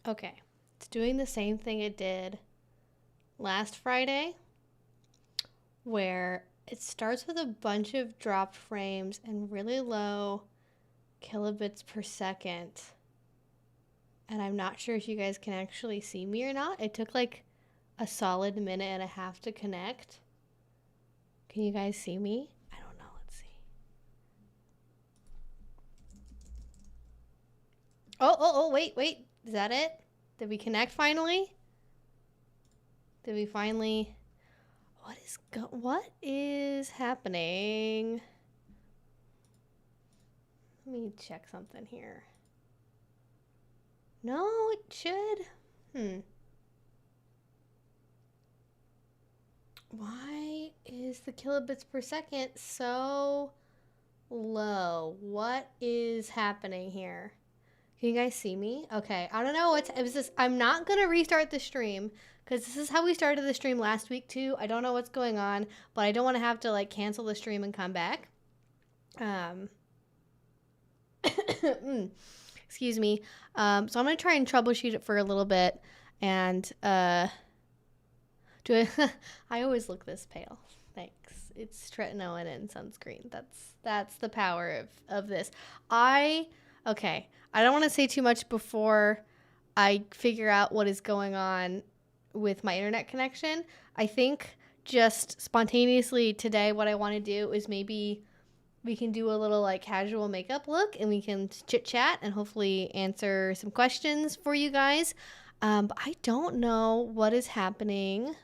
Okay. It's doing the same thing it did last Friday, where it starts with a bunch of dropped frames and really low kilobits per second. And I'm not sure if you guys can actually see me or not. It took like a solid minute and a half to connect. Can you guys see me? I don't know. Let's see. Oh, wait. Is that it? Did we connect finally? Did we finally... What is happening? Let me check something here. No, it should. Why is the kilobits per second so low? What is happening here? Can you guys see me? Okay, I don't know I'm not gonna restart the stream because this is how we started the stream last week too. I don't know what's going on, but I don't want to have to like cancel the stream and come back. Excuse me. So I'm gonna try and troubleshoot it for a little bit, and I always look this pale. Thanks. It's tretinoin and sunscreen. That's the power of this. Okay. I don't want to say too much before I figure out what is going on with my internet connection. I think just spontaneously today what I want to do is maybe we can do a little like casual makeup look and we can chit chat and hopefully answer some questions for you guys. But I don't know what is happening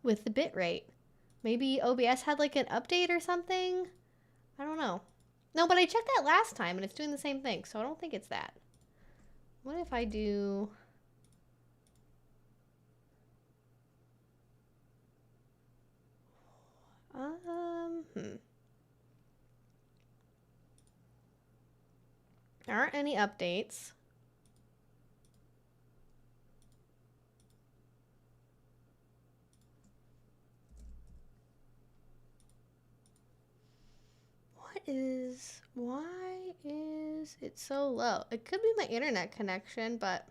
with the bitrate. Maybe OBS had like an update or something. I don't know. No, but I checked that last time and it's doing the same thing, so I don't think it's that. What if I do... There aren't any updates. Why is it so low? It could be my internet connection, but...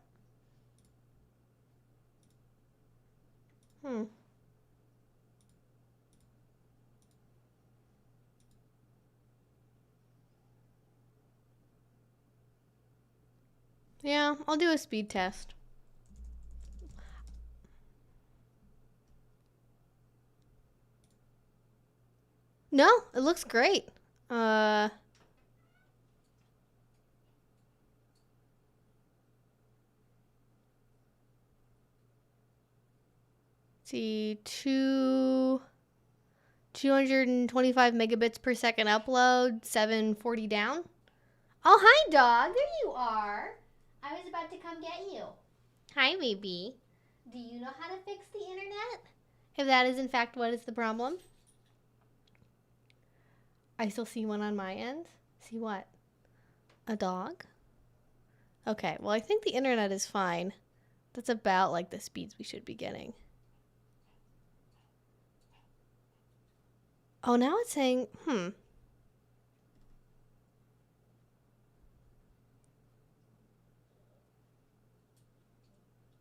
Yeah, I'll do a speed test. No, it looks great. See, 225 megabits per second upload, 740 down. Oh, hi, dog. There you are. I was about to come get you. Hi, baby. Do you know how to fix the internet? If that is, in fact, what is the problem? I still see one on my end. See what? A dog? Okay, well, I think the internet is fine. That's about, like, the speeds we should be getting. Oh, now it's saying,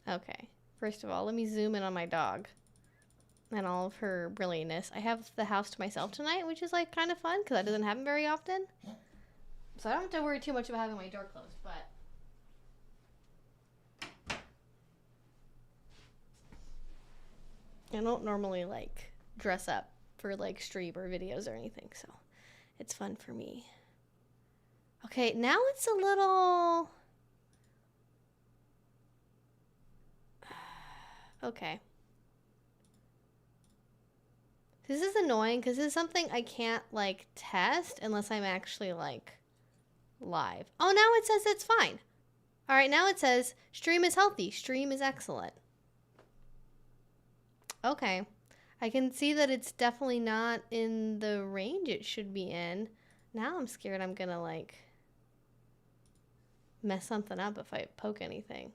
Okay. First of all, let me zoom in on my dog and all of her brilliantness. I have the house to myself tonight, which is like kind of fun because that doesn't happen very often. So I don't have to worry too much about having my door closed, but... I don't normally like dress up for like stream or videos or anything, so it's fun for me. Okay, now it's a little... Okay. This is annoying because this is something I can't like test unless I'm actually like live. Oh, now it says it's fine. All right, now it says stream is healthy. Stream is excellent. Okay. I can see that it's definitely not in the range it should be in. Now I'm scared I'm gonna like mess something up if I poke anything.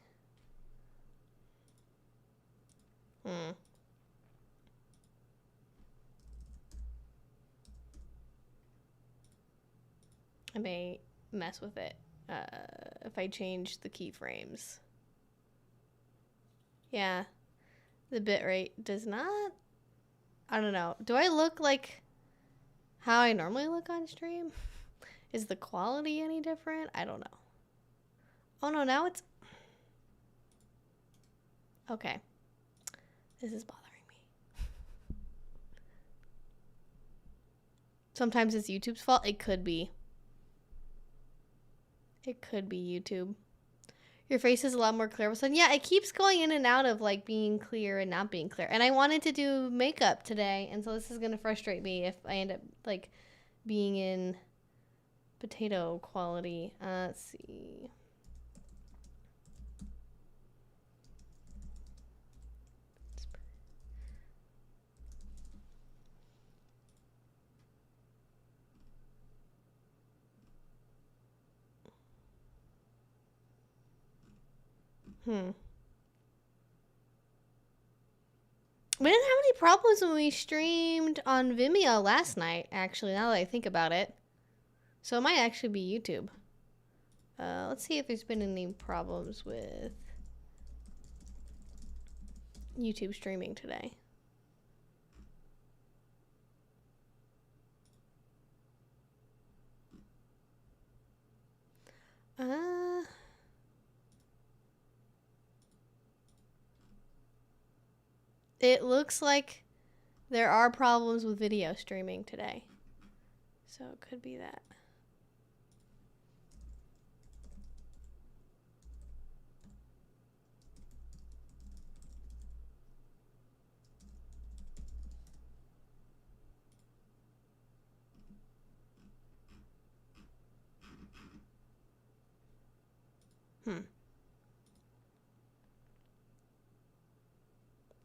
I may mess with it if I change the keyframes. Yeah. The bitrate does not. I don't know. Do I look like how I normally look on stream? Is the quality any different? I don't know. Oh no, now it's... Okay. This is bothering me. Sometimes it's YouTube's fault. It could be. It could be YouTube. Your face is a lot more clear. So yeah, it keeps going in and out of like being clear and not being clear. And I wanted to do makeup today, and so this is gonna frustrate me if I end up like being in potato quality. Let's see. We didn't have any problems when we streamed on Vimeo last night, actually, now that I think about it. So it might actually be YouTube. Let's see if there's been any problems with YouTube streaming today. It looks like there are problems with video streaming today. So it could be that.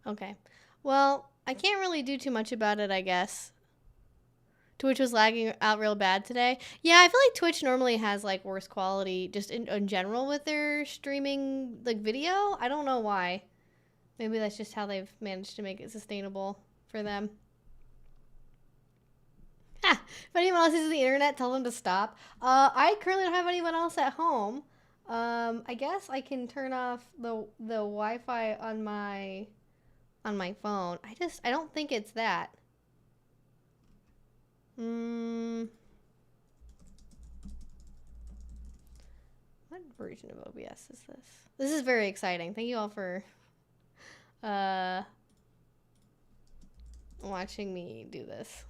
Okay. Well, I can't really do too much about it, I guess. Twitch was lagging out real bad today. Yeah, I feel like Twitch normally has like worse quality just in general with their streaming like video. I don't know why. Maybe that's just how they've managed to make it sustainable for them. Ha! If anyone else uses the internet, tell them to stop. I currently don't have anyone else at home. I guess I can turn off the Wi-Fi on my phone. I don't think it's that. What version of OBS is this? This is very exciting. Thank you all for watching me do this.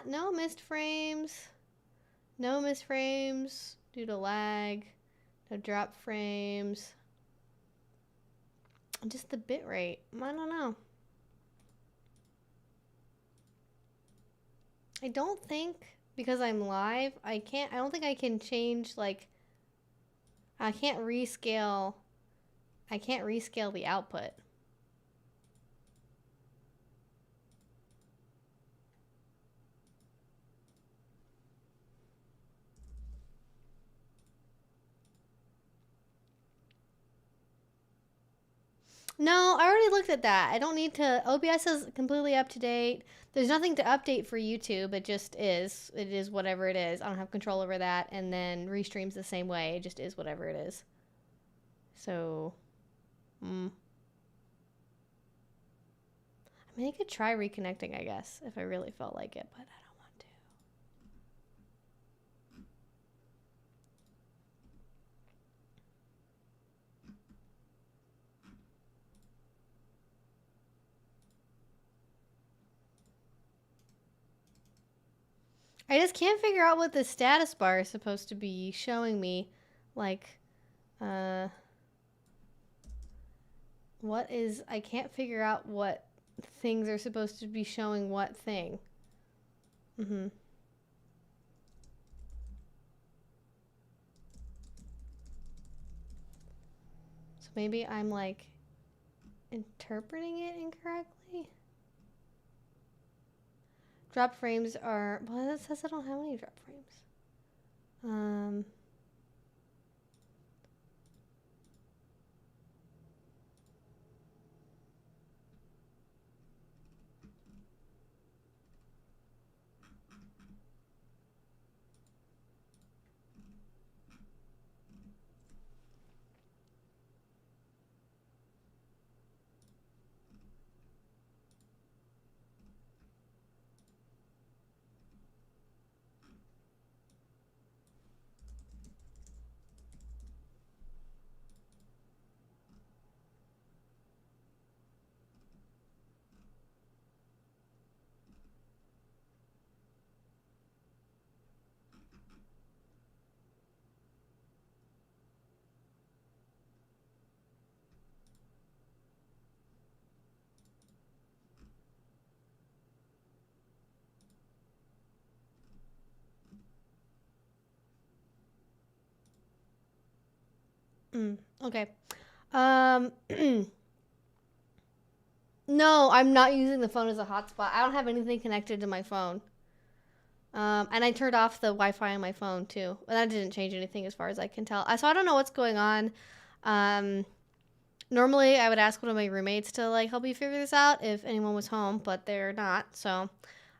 No missed frames. No missed frames due to lag. No drop frames. Just the bitrate. I don't know. I don't think because I'm live, I don't think I can change like I can't rescale the output. No, I already looked at that. I don't need to. OBS is completely up to date. There's nothing to update for YouTube. It just is. It is whatever it is. I don't have control over that. And then restreams the same way. It just is whatever it is. So, I mean, I could try reconnecting, I guess, if I really felt like it, but I don't want to. I just can't figure out what the status bar is supposed to be showing me. Like, what is... I can't figure out what things are supposed to be showing what thing. So maybe I'm like... interpreting it incorrectly? Drop frames are, well, it says I don't have any drop frames. Okay. No, I'm not using the phone as a hotspot. I don't have anything connected to my phone. And I turned off the Wi-Fi on my phone too. And that didn't change anything as far as I can tell. So I don't know what's going on. Normally I would ask one of my roommates to like help me figure this out if anyone was home, but they're not. So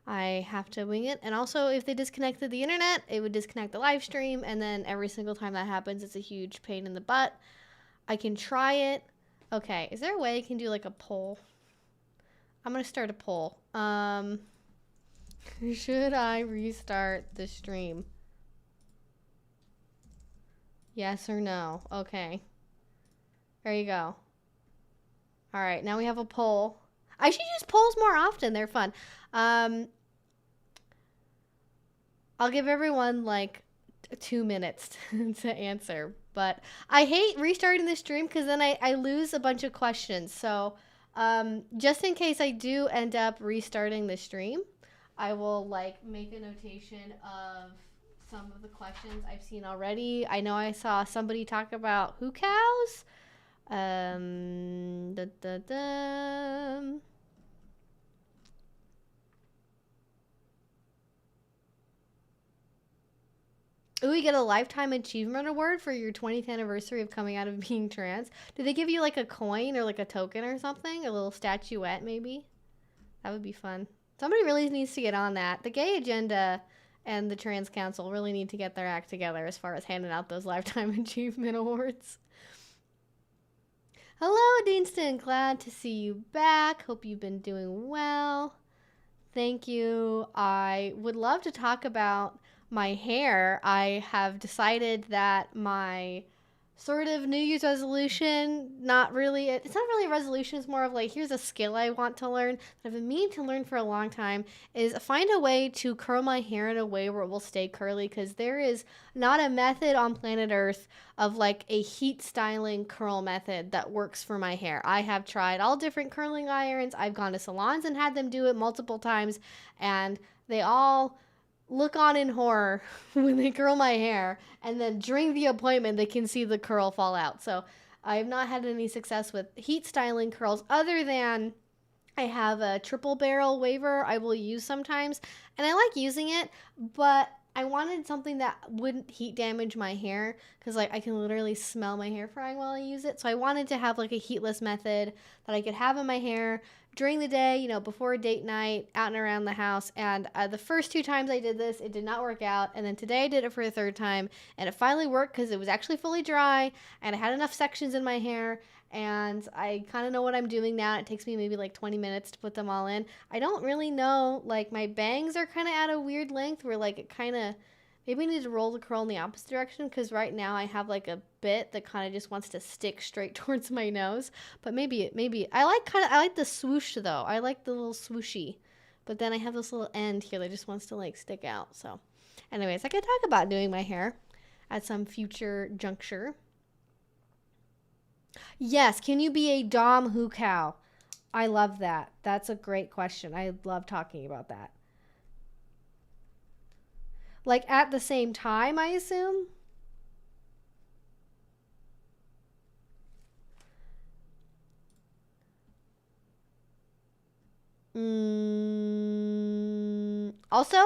I have to wing it. And also if they disconnected the internet, it would disconnect the live stream. And then every single time that happens, it's a huge pain in the butt. I can try it. Okay. Is there a way I can do like a poll? I'm going to start a poll. Should I restart the stream? Yes or no? Okay. There you go. All right, now we have a poll. I should use polls more often. They're fun. I'll give everyone like 2 minutes to answer. But I hate restarting the stream because then I lose a bunch of questions. So just in case I do end up restarting the stream, I will like make a notation of some of the questions I've seen already. I know I saw somebody talk about Hucows. Ooh, we get a lifetime achievement award for your 20th anniversary of coming out of being trans. Do they give you like a coin or like a token or something? A little statuette maybe? That would be fun. Somebody really needs to get on that. The gay agenda and the trans council really need to get their act together as far as handing out those lifetime achievement awards. Hello, Deanston. Glad to see you back. Hope you've been doing well. Thank you. I would love to talk about my hair. I have decided that my sort of New Year's resolution, it's not really a resolution, it's more of like, here's a skill I want to learn that I've been meaning to learn for a long time, is find a way to curl my hair in a way where it will stay curly, because there is not a method on planet Earth of like a heat styling curl method that works for my hair. I have tried all different curling irons. I've gone to salons and had them do it multiple times, and they all look on in horror when they curl my hair, and then during the appointment they can see the curl fall out. So I have not had any success with heat styling curls, other than I have a triple barrel waver I will use sometimes, and I like using it, but I wanted something that wouldn't heat damage my hair, because like I can literally smell my hair frying while I use it. So I wanted to have like a heatless method that I could have in my hair during the day, you know, before a date night, out and around the house. And the first 2 times I did this, it did not work out. And then today I did it for the 3rd time, and it finally worked because it was actually fully dry and I had enough sections in my hair. And I kind of know what I'm doing now. It takes me maybe like 20 minutes to put them all in. I don't really know, like my bangs are kind of at a weird length where like it kind of, maybe I need to roll the curl in the opposite direction, because right now I have like a bit that kind of just wants to stick straight towards my nose. But maybe I like the swoosh though. I like the little swooshy. But then I have this little end here that just wants to like stick out. So anyways, I could talk about doing my hair at some future juncture. Yes, can you be a dom Hucow? I love that. That's a great question. I love talking about that. Like at the same time, I assume? Also,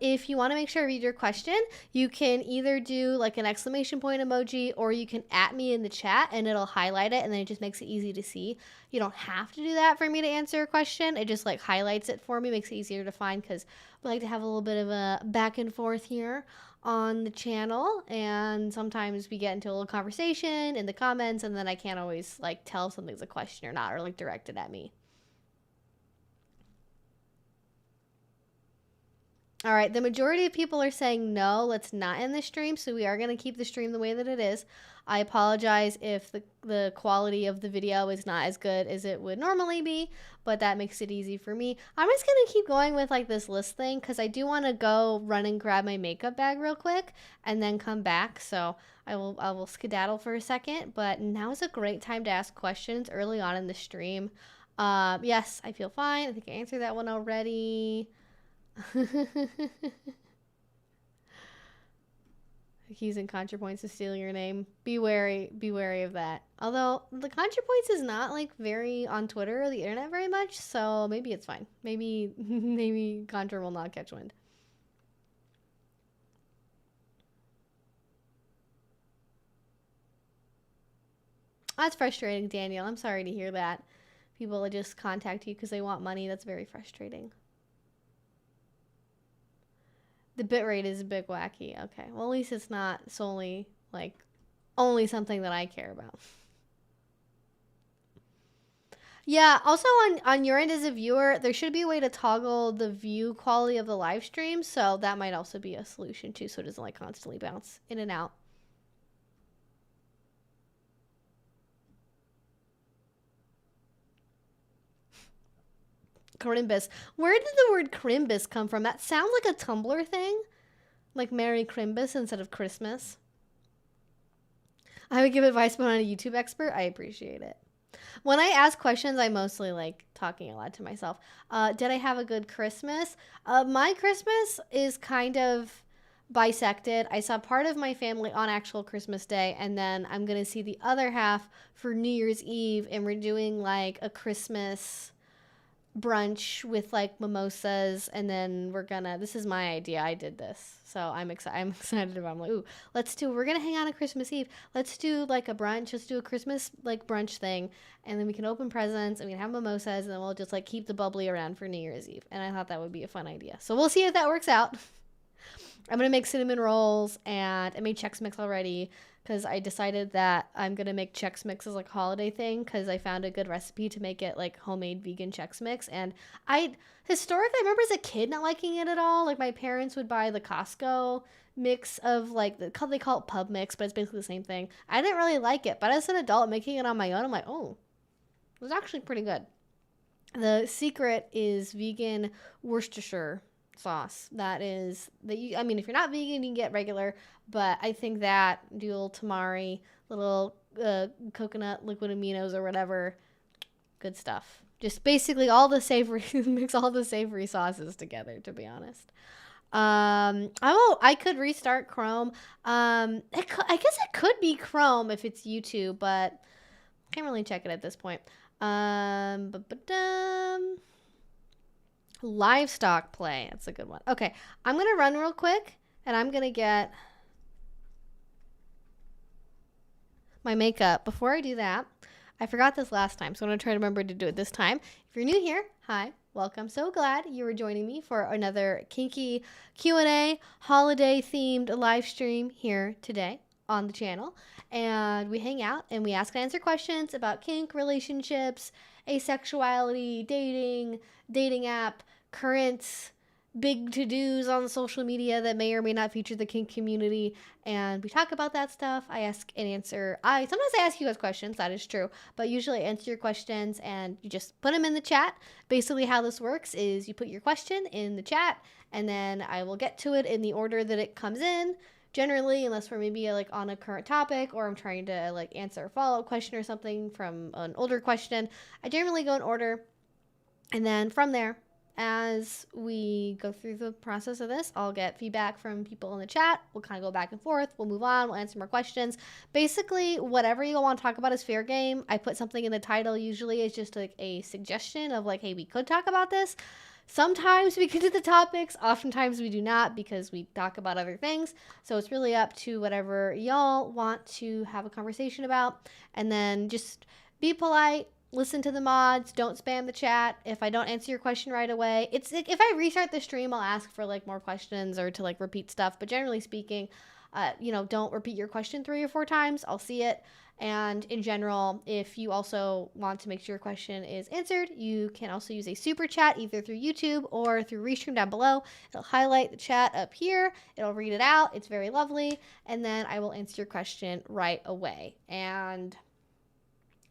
if you want to make sure I read your question, you can either do like an exclamation point emoji, or you can at me in the chat and it'll highlight it, and then it just makes it easy to see. You don't have to do that for me to answer a question. It just like highlights it for me, makes it easier to find, because we like to have a little bit of a back and forth here on the channel, and sometimes we get into a little conversation in the comments, and then I can't always like tell if something's a question or not, or like direct it at me. All right, the majority of people are saying no, let's not end the stream, so we are going to keep the stream the way that it is. I apologize if the quality of the video is not as good as it would normally be, but that makes it easy for me. I'm just going to keep going with like this list thing, because I do want to go run and grab my makeup bag real quick and then come back, so I will skedaddle for a second, but now is a great time to ask questions early on in the stream. Yes, I feel fine. I think I answered that one already. Using ContraPoints to steal your name. Be wary of that. Although the ContraPoints is not like very on Twitter or the internet very much, so maybe it's fine. Maybe Contra will not catch wind. That's frustrating, Daniel. I'm sorry to hear that. People just contact you because they want money. That's very frustrating. The bitrate is a bit wacky. Okay. Well, at least it's not solely, like, only something that I care about. Yeah, also on your end as a viewer, there should be a way to toggle the view quality of the live stream, so that might also be a solution too, so it doesn't like constantly bounce in and out. Crimbus. Where did the word Crimbus come from? That sounds like a Tumblr thing. Like Merry Crimbus instead of Christmas. I would give advice, but I'm not a YouTube expert. I appreciate it. When I ask questions, I mostly like talking a lot to myself. Did I have a good Christmas? My Christmas is kind of bisected. I saw part of my family on actual Christmas Day, and then I'm going to see the other half for New Year's Eve, and we're doing like a Christmas brunch with like mimosas, and then this is my idea, I did this, so I'm excited about it. I'm like, ooh, we're gonna hang out on Christmas Eve, let's do like a brunch, let's do a Christmas like brunch thing, and then we can open presents and we can have mimosas, and then we'll just like keep the bubbly around for New Year's Eve. And I thought that would be a fun idea, so we'll see if that works out. I'm gonna make cinnamon rolls, and I made Chex Mix already, because I decided that I'm going to make Chex Mix as like a holiday thing, because I found a good recipe to make it like homemade vegan Chex Mix. And historically, I remember as a kid not liking it at all. Like my parents would buy the Costco mix of like, they call it pub mix, but it's basically the same thing. I didn't really like it, but as an adult making it on my own, I'm like, oh, it was actually pretty good. The secret is vegan Worcestershire sauce. That is I mean, if you're not vegan, you can get regular, but I think that dual tamari, little coconut liquid aminos or whatever, good stuff. Just basically all the savory, mix all the savory sauces together, to be honest. I could restart Chrome. I guess it could be Chrome if it's YouTube, but can't really check it at this point. Livestock play. That's a good one. Okay, I'm going to run real quick, and I'm going to get my makeup. Before I do that, I forgot this last time, so I'm going to try to remember to do it this time. If you're new here, hi, welcome. So glad you were joining me for another kinky Q&A holiday-themed live stream here today on the channel. And we hang out, and we ask and answer questions about kink, relationships, asexuality, dating app, current big to-dos on social media that may or may not feature the kink community, and we talk about that stuff. I ask and answer. Sometimes I ask you guys questions, that is true, but usually I answer your questions and you just put them in the chat. Basically how this works is you put your question in the chat, and then I will get to it in the order that it comes in. Generally, unless we're maybe like on a current topic, or I'm trying to like answer a follow-up question or something from an older question, I generally go in order, and then from there as we go through the process of this, I'll get feedback from people in the chat. We'll kind of go back and forth. We'll move on. We'll answer more questions. Basically, whatever you want to talk about is fair game. I put something in the title. Usually it's just like a suggestion of like, hey, we could talk about this. Sometimes we get to the topics. Oftentimes we do not because we talk about other things. So it's really up to whatever y'all want to have a conversation about. And then just be polite. Listen to the mods. Don't spam the chat. If I don't answer your question right away, it's like if I restart the stream, I'll ask for like more questions or to like repeat stuff. But generally speaking, don't repeat your question 3 or 4 times. I'll see it. And in general, if you also want to make sure your question is answered, you can also use a super chat either through YouTube or through Restream down below. It'll highlight the chat up here. It'll read it out. It's very lovely. And then I will answer your question right away. And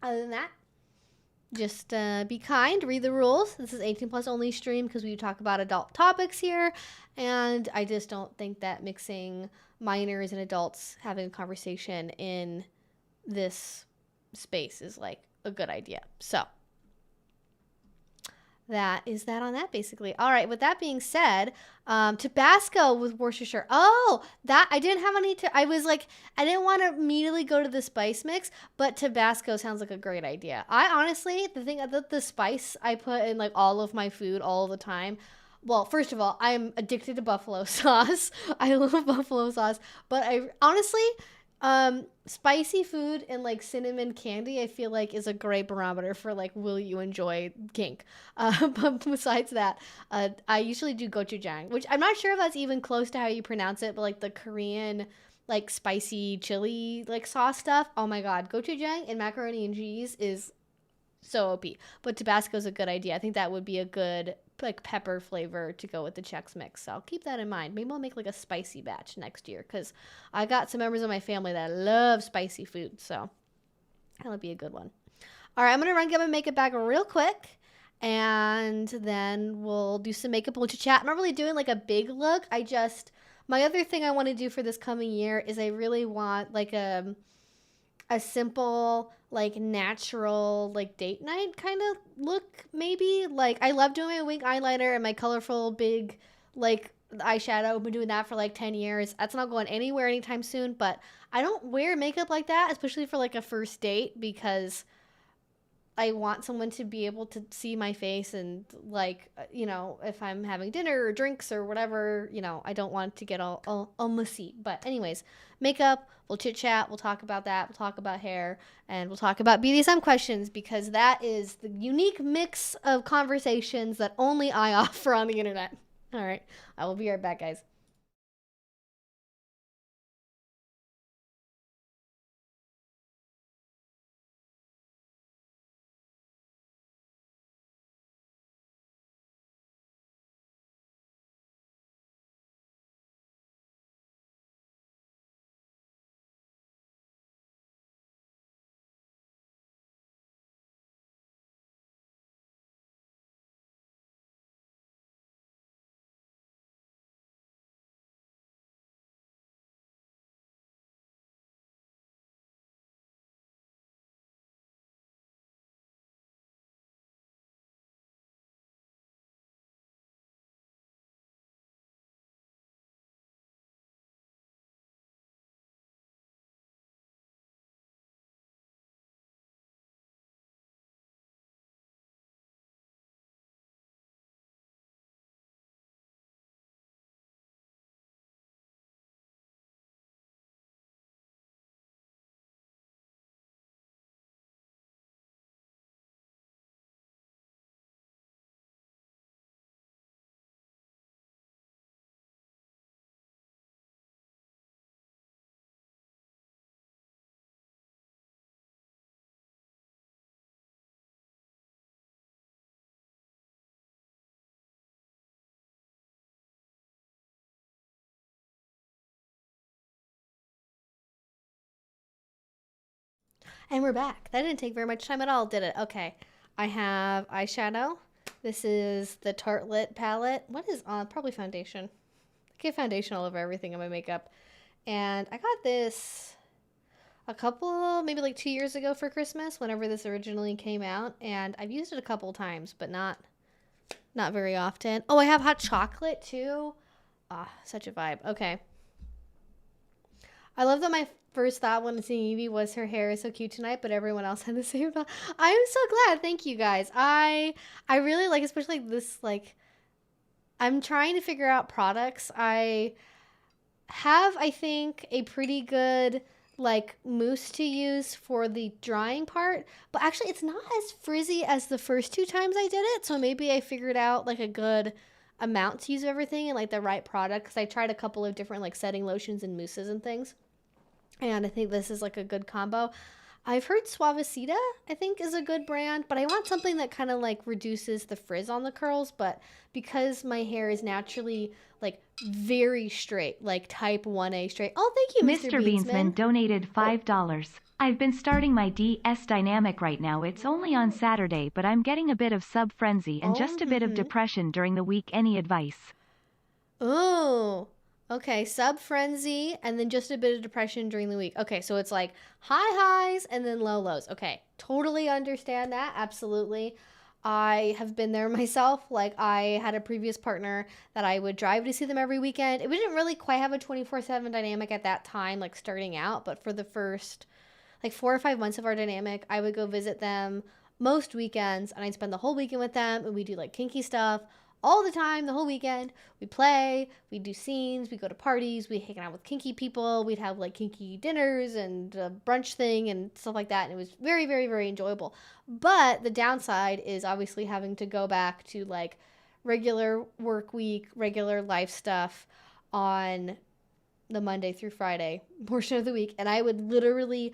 other than that, just be kind, read the rules. This is 18 plus only stream because we talk about adult topics here. And I just don't think that mixing minors and adults having a conversation in this space is like a good idea. So that is that on that basically. All right, with that being said, Tabasco with Worcestershire. Oh, that I didn't have any I was like, I didn't want to immediately go to the spice mix, but Tabasco sounds like a great idea. I honestly, the spice I put in like all of my food all the time. Well, first of all, I'm addicted to buffalo sauce. I love buffalo sauce, but I honestly, spicy food and like cinnamon candy, I feel like is a great barometer for like, will you enjoy kink? But besides that, I usually do gochujang, which I'm not sure if that's even close to how you pronounce it, but like the Korean, like spicy chili, like sauce stuff. Oh my God. Gochujang and macaroni and cheese is so OP, but Tabasco is a good idea. I think that would be a good like pepper flavor to go with the Chex Mix. So I'll keep that in mind. Maybe I'll make like a spicy batch next year because I got some members of my family that love spicy food. So that'll be a good one. All right, I'm going to get my makeup bag real quick and then we'll do some makeup. We'll chat. I'm not really doing like a big look. My other thing I want to do for this coming year is I really want like a simple, like natural, like date night kind of look, maybe. Like I love doing my wing eyeliner and my colorful big like eyeshadow. I've been doing that for like 10 years. That's not going anywhere anytime soon, but I don't wear makeup like that, especially for like a first date, because I want someone to be able to see my face and like, if I'm having dinner or drinks or whatever, I don't want to get all messy. But anyways, makeup, we'll chit chat, we'll talk about that, we'll talk about hair, and we'll talk about BDSM questions because that is the unique mix of conversations that only I offer on the internet. All right, I will be right back, guys. And we're back. That didn't take very much time at all, did it? Okay. I have eyeshadow. This is the Tartelette palette. What is on? Probably foundation. I get foundation all over everything in my makeup. And I got this maybe like 2 years ago for Christmas, whenever this originally came out. And I've used it a couple times, but not Not very often. Oh, I have hot chocolate too. Ah, such a vibe. Okay. I love that my first thought when seeing Evie was her hair is so cute tonight, but everyone else had the same thought. I am so glad. Thank you guys. I really like, especially this, like, I'm trying to figure out products. I have, I think, a pretty good like mousse to use for the drying part, but actually it's not as frizzy as the first two times I did it. So maybe I figured out like a good amount to use of everything and like the right product, because I tried a couple of different like setting lotions and mousses and things, and I think this is like a good combo. I've heard Suavecita, I think, is a good brand, but I want something that kind of like reduces the frizz on the curls. But because my hair is naturally like very straight, like type 1A straight. Oh, thank you, Mr. Beansman donated Oh, $5. I've been starting my DS dynamic right now. It's only on Saturday, but I'm getting a bit of sub frenzy and just a bit of depression during the week. Any advice? oh, okay. Sub frenzy and then just a bit of depression during the week. Okay, so it's like high highs and then low lows. Okay, totally understand that. Absolutely. I have been there myself. Like, I had a previous partner that I would drive to see them every weekend. We didn't really quite have a 24/7 dynamic at that time, like starting out, but for the first like 4 or 5 months of our dynamic, I would go visit them most weekends, and I'd spend the whole weekend with them, and we do like kinky stuff all the time, the whole weekend. We play, we do scenes, we go to parties, we hang out with kinky people, we'd have like kinky dinners and a brunch thing and stuff like that, and it was very, very, very enjoyable. But the downside is obviously having to go back to like regular work week, regular life stuff on the Monday through Friday portion of the week. And I would literally,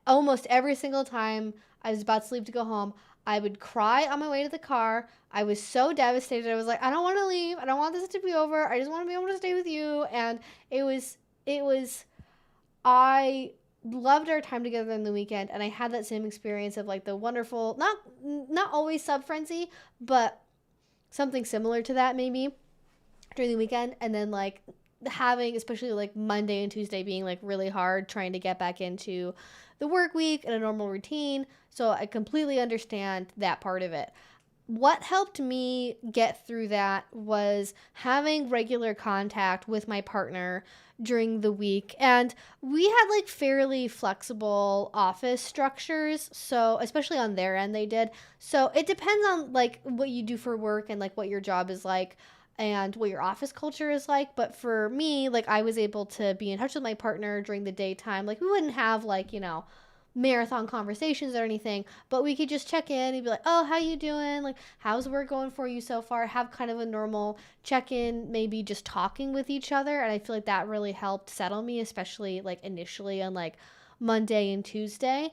almost every single time I was about to leave to go home, I would cry on my way to the car. I was so devastated. I was like, I don't want to leave. I don't want this to be over. I just want to be able to stay with you. And it was, I loved our time together in the weekend. And I had that same experience of like the wonderful, not always sub frenzy, but something similar to that maybe during the weekend. And then like having, especially like Monday and Tuesday being like really hard, trying to get back into the work week and a normal routine. So I completely understand that part of it. What helped me get through that was having regular contact with my partner during the week. And we had like fairly flexible office structures. So, especially on their end, they did. So, it depends on like what you do for work and like what your job is like and what your office culture is like. But for me, like I was able to be in touch with my partner during the daytime. Like we wouldn't have like, marathon conversations or anything, but we could just check in and be like, oh, how you doing? Like, how's work going for you so far? Have kind of a normal check-in, maybe just talking with each other. And I feel like that really helped settle me, especially like initially on like Monday and Tuesday.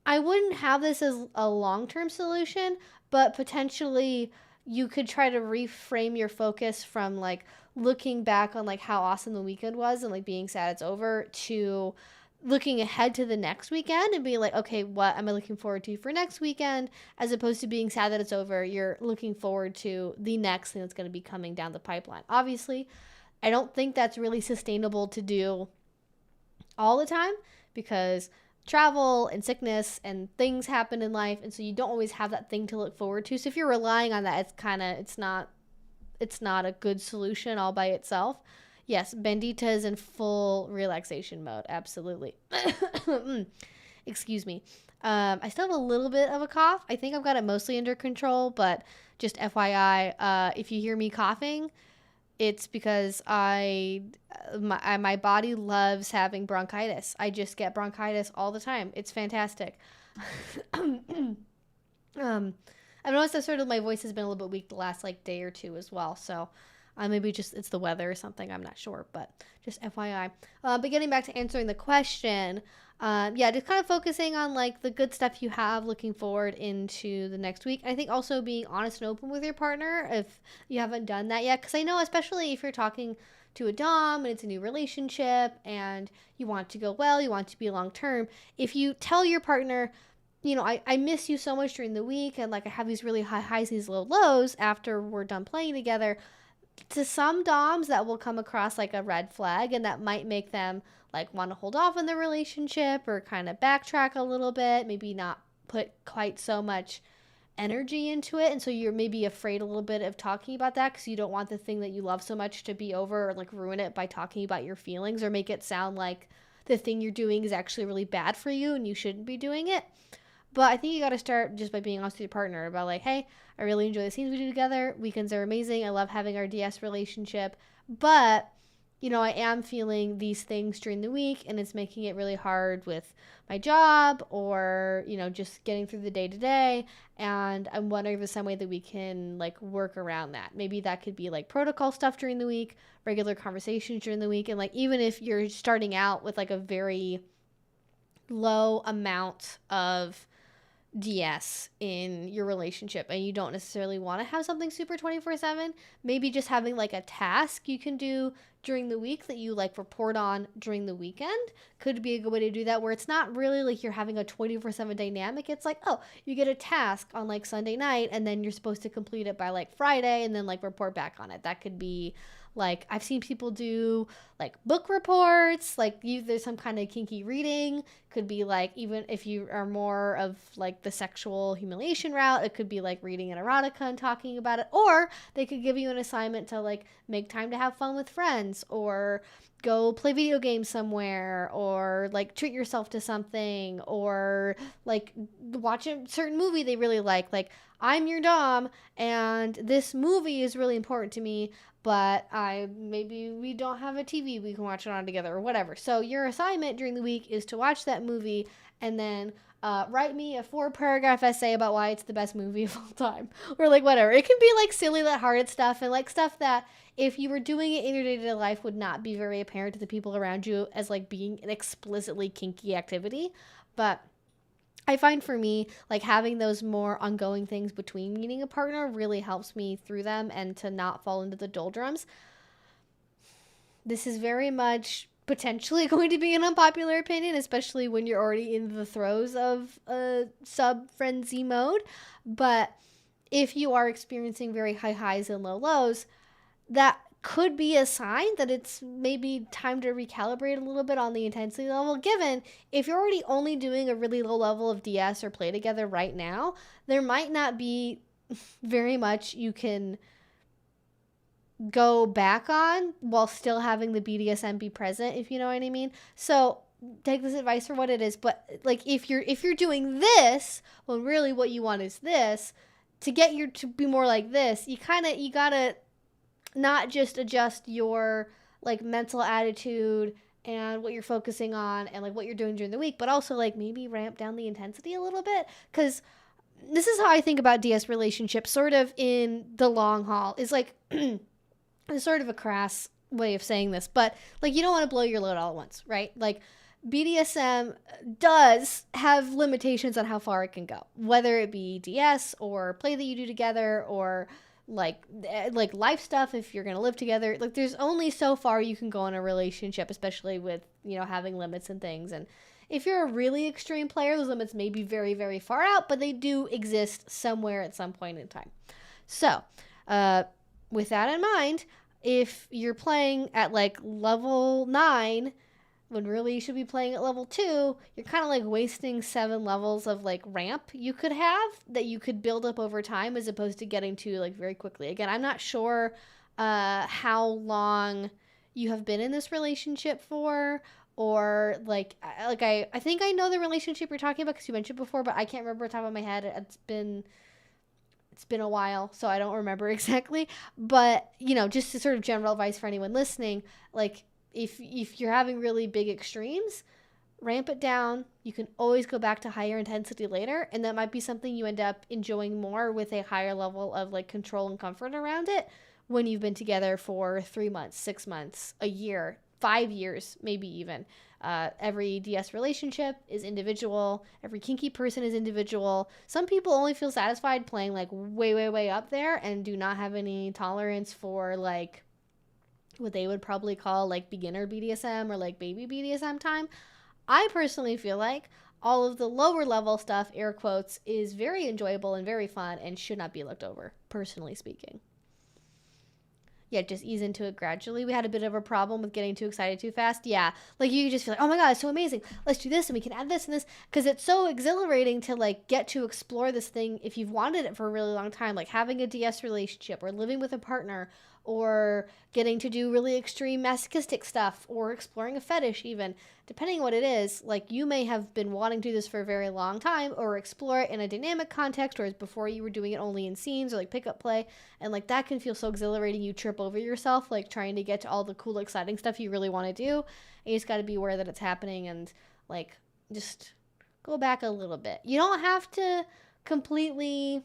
I wouldn't have this as a long-term solution, but potentially you could try to reframe your focus from like looking back on like how awesome the weekend was and like being sad it's over to looking ahead to the next weekend and being like, okay, what am I looking forward to for next weekend? As opposed to being sad that it's over, you're looking forward to the next thing that's going to be coming down the pipeline. Obviously, I don't think that's really sustainable to do all the time because travel and sickness and things happen in life, and so you don't always have that thing to look forward to. So if you're relying on that, it's not a good solution all by itself. Yes, Bendita is in full relaxation mode. Absolutely. Excuse me. I still have a little bit of a cough. I think I've got it mostly under control, but just FYI, if you hear me coughing, it's because my body loves having bronchitis. I just get bronchitis all the time. It's fantastic. I've noticed that sort of my voice has been a little bit weak the last like day or two as well. So maybe just it's the weather or something. I'm not sure, but just FYI. But getting back to answering the question, yeah, just kind of focusing on like the good stuff you have looking forward into the next week. I think also being honest and open with your partner if you haven't done that yet. Because I know especially if you're talking to a dom and it's a new relationship and you want to go well, you want to be long term. If you tell your partner, I miss you so much during the week and like I have these really high highs, these low lows after we're done playing together, to some doms that will come across like a red flag, and that might make them like want to hold off on the relationship or kind of backtrack a little bit, maybe not put quite so much energy into it, and so you're maybe afraid a little bit of talking about that because you don't want the thing that you love so much to be over, or like ruin it by talking about your feelings, or make it sound like the thing you're doing is actually really bad for you and you shouldn't be doing it. But I think you got to start just by being honest with your partner about like, hey, I really enjoy the scenes we do together. Weekends are amazing. I love having our DS relationship. But, you know, I am feeling these things during the week, and it's making it really hard with my job, or, you know, just getting through the day to day. And I'm wondering if there's some way that we can like work around that. Maybe that could be like protocol stuff during the week, regular conversations during the week. And like, even if you're starting out with like a very low amount of DS in your relationship and you don't necessarily want to have something super 24/7, maybe just having like a task you can do during the week that you like report on during the weekend could be a good way to do that, where it's not really like you're having a 24/7 dynamic. It's like, oh, you get a task on like Sunday night and then you're supposed to complete it by like Friday and then like report back on it. That could be like, I've seen people do like book reports, like there's some kind of kinky reading. Could be like, even if you are more of like the sexual humiliation route, it could be like reading an erotica and talking about it. Or they could give you an assignment to like make time to have fun with friends, or go play video games somewhere, or like treat yourself to something, or like watch a certain movie they really like. Like, I'm your dom and this movie is really important to me, but maybe we don't have a TV we can watch it on together, or whatever. So your assignment during the week is to watch that movie and then write me a 4-paragraph essay about why it's the best movie of all time, or like whatever. It can be like silly, lighthearted stuff, and like stuff that if you were doing it in your day-to-day life would not be very apparent to the people around you as like being an explicitly kinky activity. But I find for me, like having those more ongoing things between meeting a partner really helps me through them and to not fall into the doldrums. This is very much potentially going to be an unpopular opinion, especially when you're already in the throes of a sub-frenzy mode. But if you are experiencing very high highs and low lows, that could be a sign that it's maybe time to recalibrate a little bit on the intensity level, given if you're already only doing a really low level of DS or play together right now, there might not be very much you can go back on while still having the BDSM be present, if you know what I mean. So take this advice for what it is, but like if you're doing this, well, really what you want is this, to get you to be more like this, you gotta not just adjust your like mental attitude and what you're focusing on and like what you're doing during the week, but also like maybe ramp down the intensity a little bit. Because this is how I think about DS relationships sort of in the long haul, is like it's sort of a crass way of saying this, but like you don't want to blow your load all at once, right? Like BDSM does have limitations on how far it can go, whether it be DS or play that you do together, or like life stuff if you're gonna live together. Like there's only so far you can go in a relationship, especially with, you know, having limits and things. And if you're a really extreme player, those limits may be very, very far out, but they do exist somewhere at some point in time. So with that in mind, if you're playing at like level 9 when really you should be playing at level 2, you're kind of like wasting 7 levels of like ramp you could have that you could build up over time, as opposed to getting to like very quickly. Again, I'm not sure how long you have been in this relationship for, or like I think I know the relationship you're talking about because you mentioned before, but I can't remember off the top of my head. It's been a while, so I don't remember exactly. But, you know, just to sort of general advice for anyone listening, like if you're having really big extremes, ramp it down. You can always go back to higher intensity later, and that might be something you end up enjoying more with a higher level of like control and comfort around it when you've been together for 3 months, 6 months, a year, 5 years, maybe even. Every DS relationship is individual. Every kinky person is individual. Some people only feel satisfied playing like way, way, way up there and do not have any tolerance for like what they would probably call like beginner BDSM or like baby BDSM time. I personally feel like all of the lower level stuff, air quotes, is very enjoyable and very fun and should not be looked over, personally speaking. Yeah, just ease into it gradually. We had a bit of a problem with getting too excited too fast. Yeah, like you just feel like, oh my god, it's so amazing. Let's do this and we can add this and this, because it's so exhilarating to like get to explore this thing if you've wanted it for a really long time, like having a DS relationship or living with a partner or getting to do really extreme masochistic stuff or exploring a fetish even. Depending on what it is, like you may have been wanting to do this for a very long time or explore it in a dynamic context, whereas before you were doing it only in scenes or like pickup play, and like that can feel so exhilarating you trip over yourself like trying to get to all the cool exciting stuff you really want to do, and you just got to be aware that it's happening and like just go back a little bit. You don't have to completely,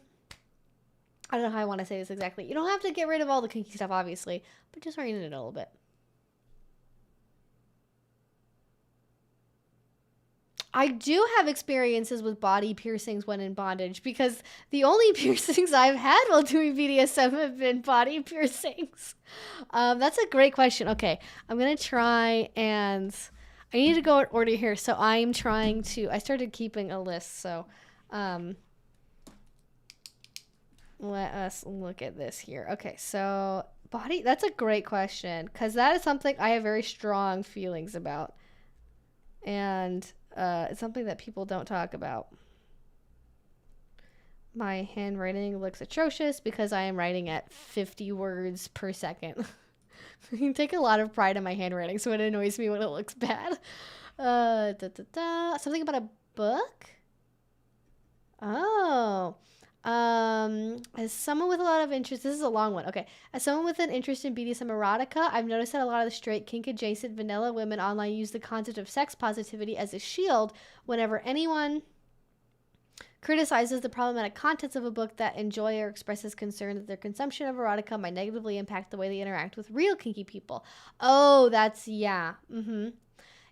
I don't know how I want to say this exactly, you don't have to get rid of all the kinky stuff obviously, but just orient it a little bit. I do have experiences with body piercings when in bondage, because the only piercings I've had while doing BDSM have been body piercings. That's a great question. Okay, I'm going to try, and I need to go in order here. So I'm trying to, I started keeping a list, so let us look at this here. Okay, so body, that's a great question, because that is something I have very strong feelings about. And it's something that people don't talk about. My handwriting looks atrocious because I am writing at 50 words per second. I take a lot of pride in my handwriting, so it annoys me when it looks bad. Something about a book? Oh. As someone with a lot of interest, this is a long one. Okay. As someone with an interest in BDSM erotica, I've noticed that a lot of the straight, kink adjacent, vanilla women online use the concept of sex positivity as a shield whenever anyone criticizes the problematic contents of a book that enjoy or expresses concern that their consumption of erotica might negatively impact the way they interact with real kinky people. Oh, that's, yeah.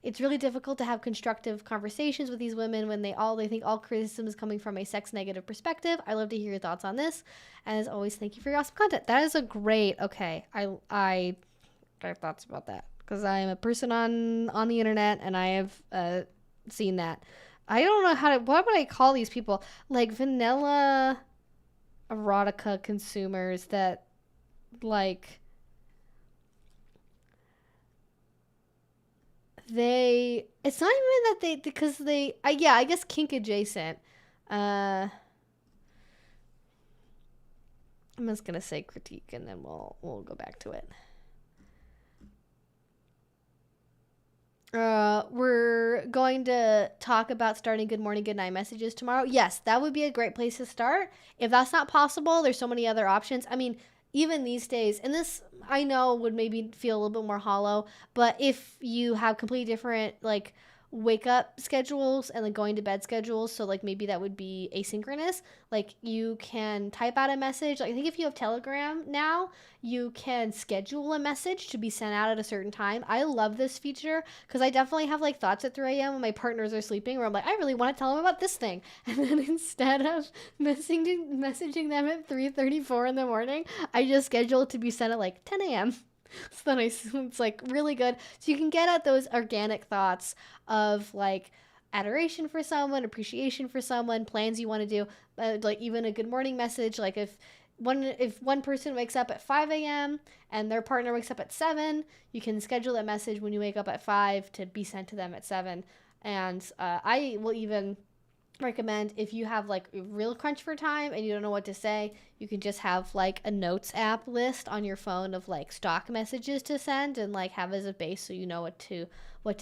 It's really difficult to have constructive conversations with these women when they think all criticism is coming from a sex negative perspective. I love to hear your thoughts on this. And as always, thank you for your awesome content. That is a great, okay. I have thoughts about that because I am a person on the internet and I have seen that. I don't know what would I call these people? Like vanilla erotica consumers that like, it's not even that because I guess kink adjacent. I'm just gonna say critique and then we'll go back to it. We're going to talk about starting good morning, good night messages tomorrow. Yes, that would be a great place to start. If that's not possible, there's so many other options. I mean, even these days, and this I know would maybe feel a little bit more hollow, but if you have completely different like wake up schedules and like going to bed schedules, so like maybe that would be asynchronous, like you can type out a message. Like I think if you have Telegram now, you can schedule a message to be sent out at a certain time. I love this feature because I definitely have like thoughts at 3 a.m. when my partners are sleeping where I'm like, I really want to tell them about this thing, and then instead of messaging them at 3:34 in the morning, I just schedule it to be sent at like 10 a.m. So then it's like really good. So you can get at those organic thoughts of like adoration for someone, appreciation for someone, plans you want to do, like even a good morning message. Like if one person wakes up at 5 a.m. and their partner wakes up at 7, you can schedule that message when you wake up at 5 to be sent to them at 7. And I will even recommend, if you have like a real crunch for time and you don't know what to say, you can just have like a notes app list on your phone of like stock messages to send and like have as a base so you know what to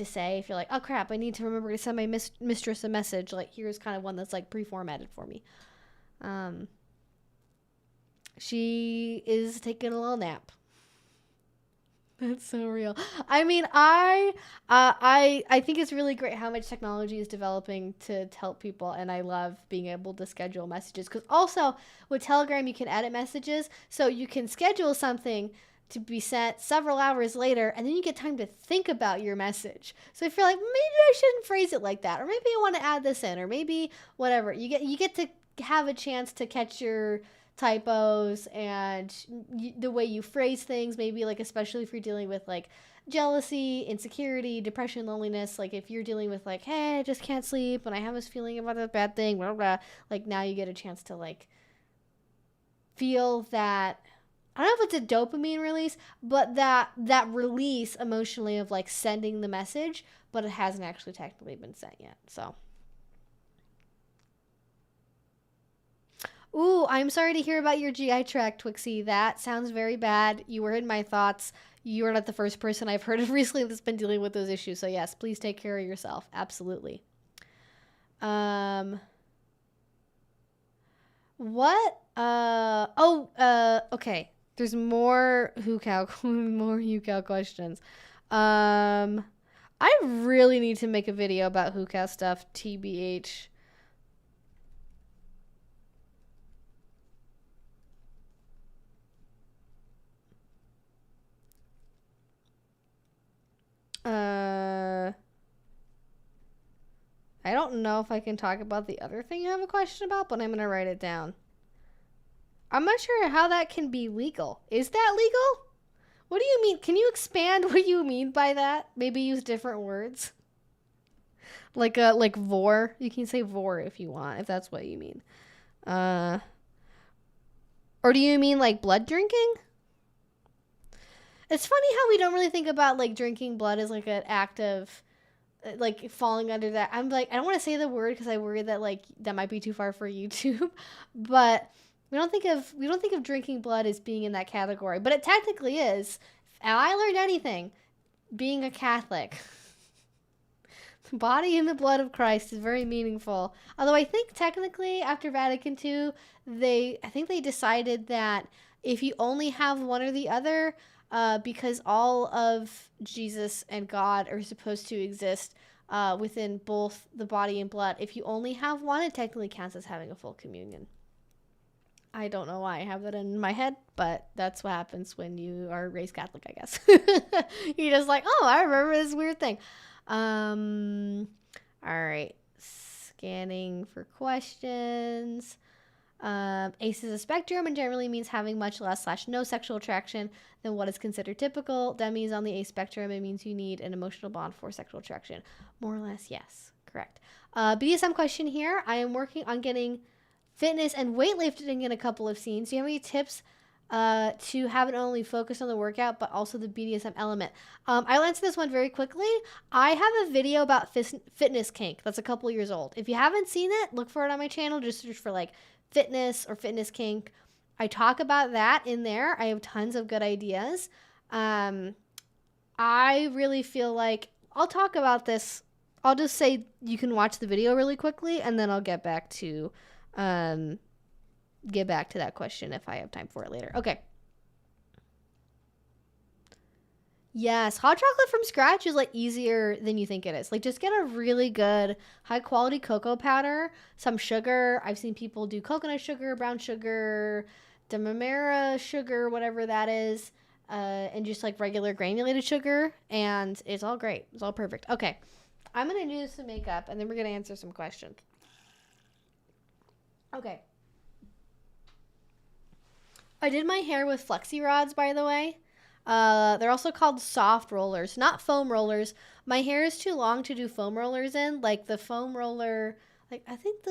say. If you're like, oh crap, I need to remember to send my mistress a message, like here's kind of one that's like pre-formatted for me. She is taking a little nap. That's so real. I mean, I think it's really great how much technology is developing to help people, and I love being able to schedule messages. Because also with Telegram, you can edit messages, so you can schedule something to be sent several hours later, and then you get time to think about your message. So if you're like, maybe I shouldn't phrase it like that, or maybe I want to add this in, or maybe whatever, you get to have a chance to catch your typos and the way you phrase things, maybe like especially if you're dealing with like jealousy, insecurity, depression, loneliness. Like if you're dealing with like, hey, I just can't sleep and I have this feeling about a bad thing, blah, blah, blah. Like now you get a chance to like feel that I don't know if it's a dopamine release, but that release emotionally of like sending the message, but it hasn't actually technically been sent yet. So, ooh, I'm sorry to hear about your GI tract, Twixie. That sounds very bad. You were in my thoughts. You are not the first person I've heard of recently that's been dealing with those issues. So yes, please take care of yourself. Absolutely. What? Okay. There's more Hucow questions. I really need to make a video about Hucow stuff, TBH. I don't know if I can talk about the other thing you have a question about, but I'm going to write it down. I'm not sure how that can be legal. Is that legal? What do you mean? Can you expand what you mean by that? Maybe use different words. Like vor. You can say vor if you want, if that's what you mean. Or do you mean like blood drinking? It's funny how we don't really think about like drinking blood as like an act of like falling under that. I'm like, I don't want to say the word because I worry that like that might be too far for YouTube, but we don't think of drinking blood as being in that category, but it technically is. And I learned anything, being a Catholic. The body and the blood of Christ is very meaningful. Although I think technically after Vatican II, I think they decided that if you only have one or the other, because all of Jesus and God are supposed to exist within both the body and blood. If you only have one, it technically counts as having a full communion. I don't know why I have that in my head, but that's what happens when you are raised Catholic, I guess. You're just like, oh, I remember this weird thing. All right. Scanning for questions. ACE is a spectrum and generally means having much less / no sexual attraction than what is considered typical. Dummies on the ACE spectrum, it means you need an emotional bond for sexual attraction. More or less, yes. Correct. BDSM question here. I am working on getting fitness and weightlifting in a couple of scenes. Do you have any tips to have it only focus on the workout, but also the BDSM element? I'll answer this one very quickly. I have a video about fitness kink that's a couple years old. If you haven't seen it, look for it on my channel. Just search for like fitness or fitness kink. I talk about that in there. I have tons of good ideas. I really feel like I'll talk about this. I'll just say you can watch the video really quickly, and then I'll get back to that question if I have time for it later. Okay. Yes, hot chocolate from scratch is like easier than you think it is. Like just get a really good high quality cocoa powder, some sugar. I've seen people do coconut sugar, brown sugar, demerara sugar, whatever that is, and just like regular granulated sugar, and it's all great. It's all perfect. Okay, I'm gonna do some makeup, and then we're gonna answer some questions. Okay. I did my hair with flexi rods, by the way. They're also called soft rollers, not foam rollers. My hair is too long to do foam rollers in. Like the foam roller, like I think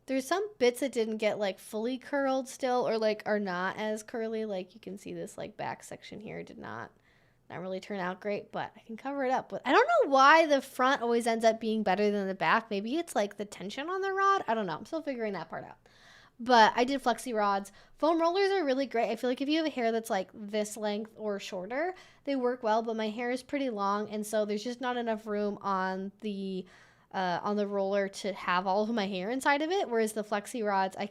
there's some bits that didn't get like fully curled still, or like are not as curly. Like you can see this like back section here did not really turn out great, but I can cover it up with. I don't know why the front always ends up being better than the back. Maybe it's like the tension on the rod. I don't know. I'm still figuring that part out. But I did flexi rods. Foam rollers are really great. I feel like if you have a hair that's like this length or shorter, they work well, but my hair is pretty long, and so there's just not enough room on the roller to have all of my hair inside of it, whereas the flexi rods, I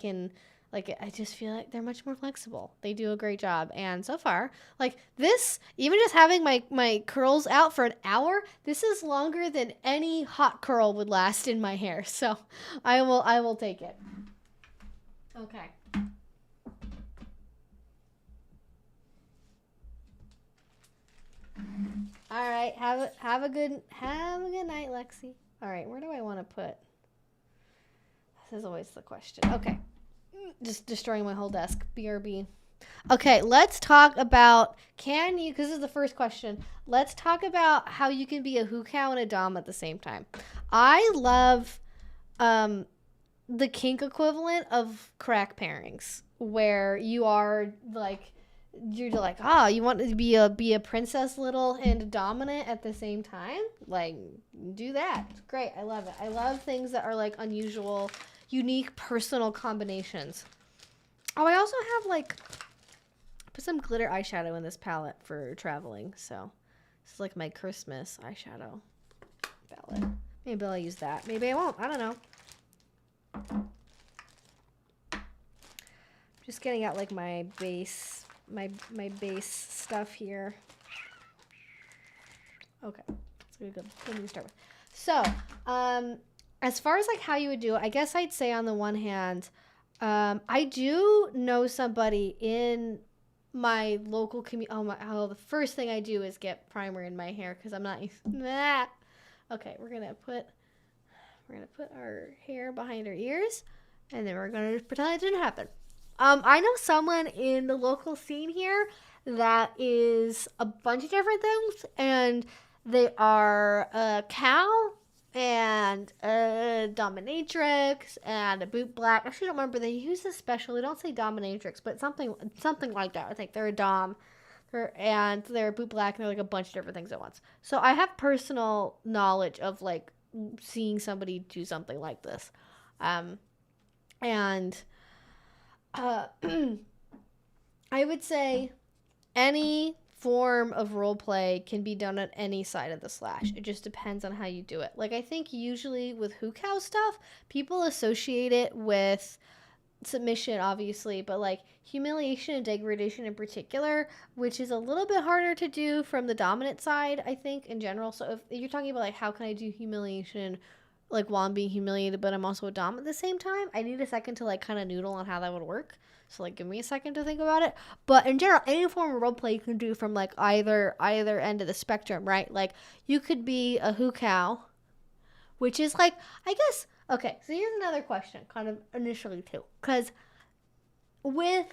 just feel like they're much more flexible. They do a great job. And so far, like this, even just having my curls out for an hour, this is longer than any hot curl would last in my hair. So I will take it. Okay. All right. Have a good night, Lexi. All right. Where do I want to put? This is always the question. Okay. Just destroying my whole desk. BRB. Okay. Let's talk about because this is the first question. Let's talk about how you can be a Hucow and a Dom at the same time. I love the kink equivalent of crack pairings, where you are like you're like, oh, you want to be a princess little and dominant at the same time? Like, do that. It's great. I love it. I love things that are like unusual, unique, personal combinations. Oh, I also have like put some glitter eyeshadow in this palette for traveling. So this is like my Christmas eyeshadow palette. Maybe I'll use that. Maybe I won't. I don't know. Just getting out like my base, my base stuff here. Okay, that's a good thing to start with. So, as far as like how you would do it, I guess I'd say on the one hand, I do know somebody in my local community. The first thing I do is get primer in my hair because I'm not used to that. Okay, we're gonna put our hair behind our ears, and then we're gonna pretend it didn't happen. I know someone in the local scene here that is a bunch of different things, and they are a cow and a dominatrix and a boot black. I actually don't remember. They use this special. They don't say dominatrix, but something like that. I think they're a dom, and they're a boot black, and they're like a bunch of different things at once. So I have personal knowledge of like seeing somebody do something like this, and. I would say any form of role play can be done on any side of the slash. It just depends on how you do it. Like, I think usually with Hucow stuff, people associate it with submission, obviously, but like humiliation and degradation in particular, which is a little bit harder to do from the dominant side, I think, in general. So if you're talking about like how can I do humiliation like while I'm being humiliated, but I'm also a dom at the same time, I need a second to like kind of noodle on how that would work. So like give me a second to think about it. But in general, any form of roleplay you can do from like either end of the spectrum, right? Like you could be a Hucow, which is like, I guess, okay, so here's another question kind of initially too. Because with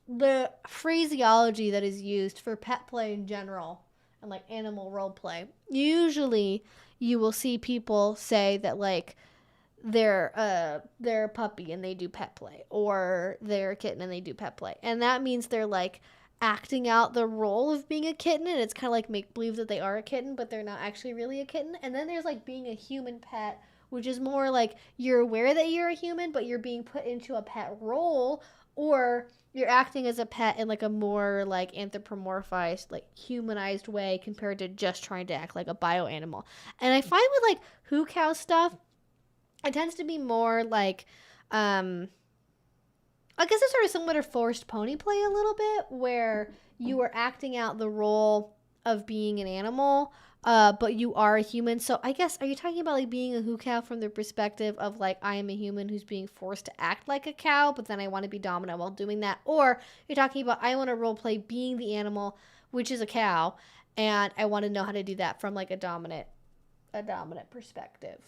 the phraseology that is used for pet play in general and like animal role play, usually you will see people say that like they're a puppy and they do pet play, or they're a kitten and they do pet play, and that means they're like acting out the role of being a kitten, and it's kind of like make believe that they are a kitten but they're not actually really a kitten. And then there's like being a human pet, which is more like you're aware that you're a human but you're being put into a pet role, or you're acting as a pet in like a more like anthropomorphized, like humanized way compared to just trying to act like a bio animal. And I find with like Hucow stuff, it tends to be more like, I guess it's sort of similar to forced pony play a little bit, where you are acting out the role of being an animal, but you are a human. So I guess, are you talking about like being a Hucow from the perspective of like, I am a human who's being forced to act like a cow, but then I want to be dominant while doing that? Or you're talking about, I want to role play being the animal, which is a cow, and I want to know how to do that from like a dominant perspective.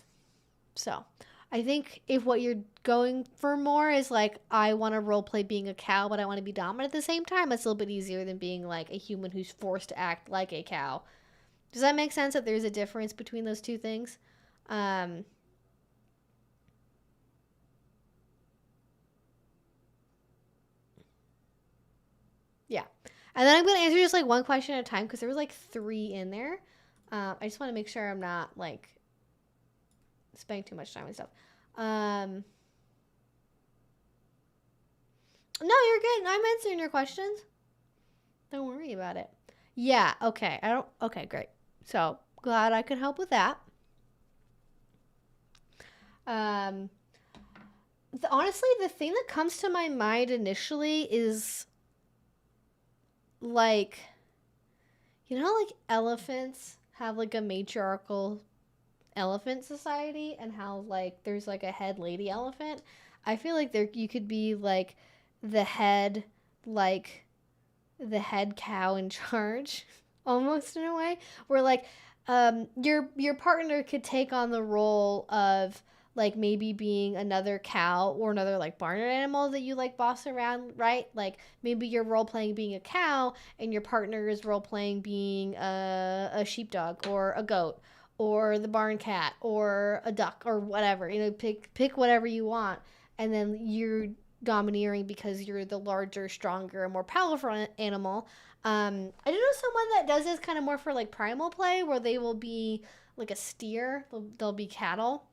So I think if what you're going for more is like, I want to role play being a cow, but I want to be dominant at the same time, it's a little bit easier than being like a human who's forced to act like a cow. Does that make sense that there's a difference between those two things? Yeah. And then I'm going to answer just like one question at a time because there was like 3 in there. I just want to make sure I'm not like spending too much time and stuff. No, you're good. I'm answering your questions. Don't worry about it. Yeah, okay. Okay, great. So, glad I could help with that. Honestly, the thing that comes to my mind initially is like, you know, like elephants have like a matriarchal elephant society, and how like there's like a head lady elephant. I feel like you could be like the head cow in charge almost, in a way, where like your partner could take on the role of like maybe being another cow or another like barnyard animal that you like boss around, right? Like maybe you're role playing being a cow and your partner is role playing being a sheepdog or a goat or the barn cat or a duck or whatever. You know, pick whatever you want, and then domineering because you're the larger, stronger, more powerful animal. I do know someone that does this kind of more for like primal play, where they will be like a steer. They'll be cattle.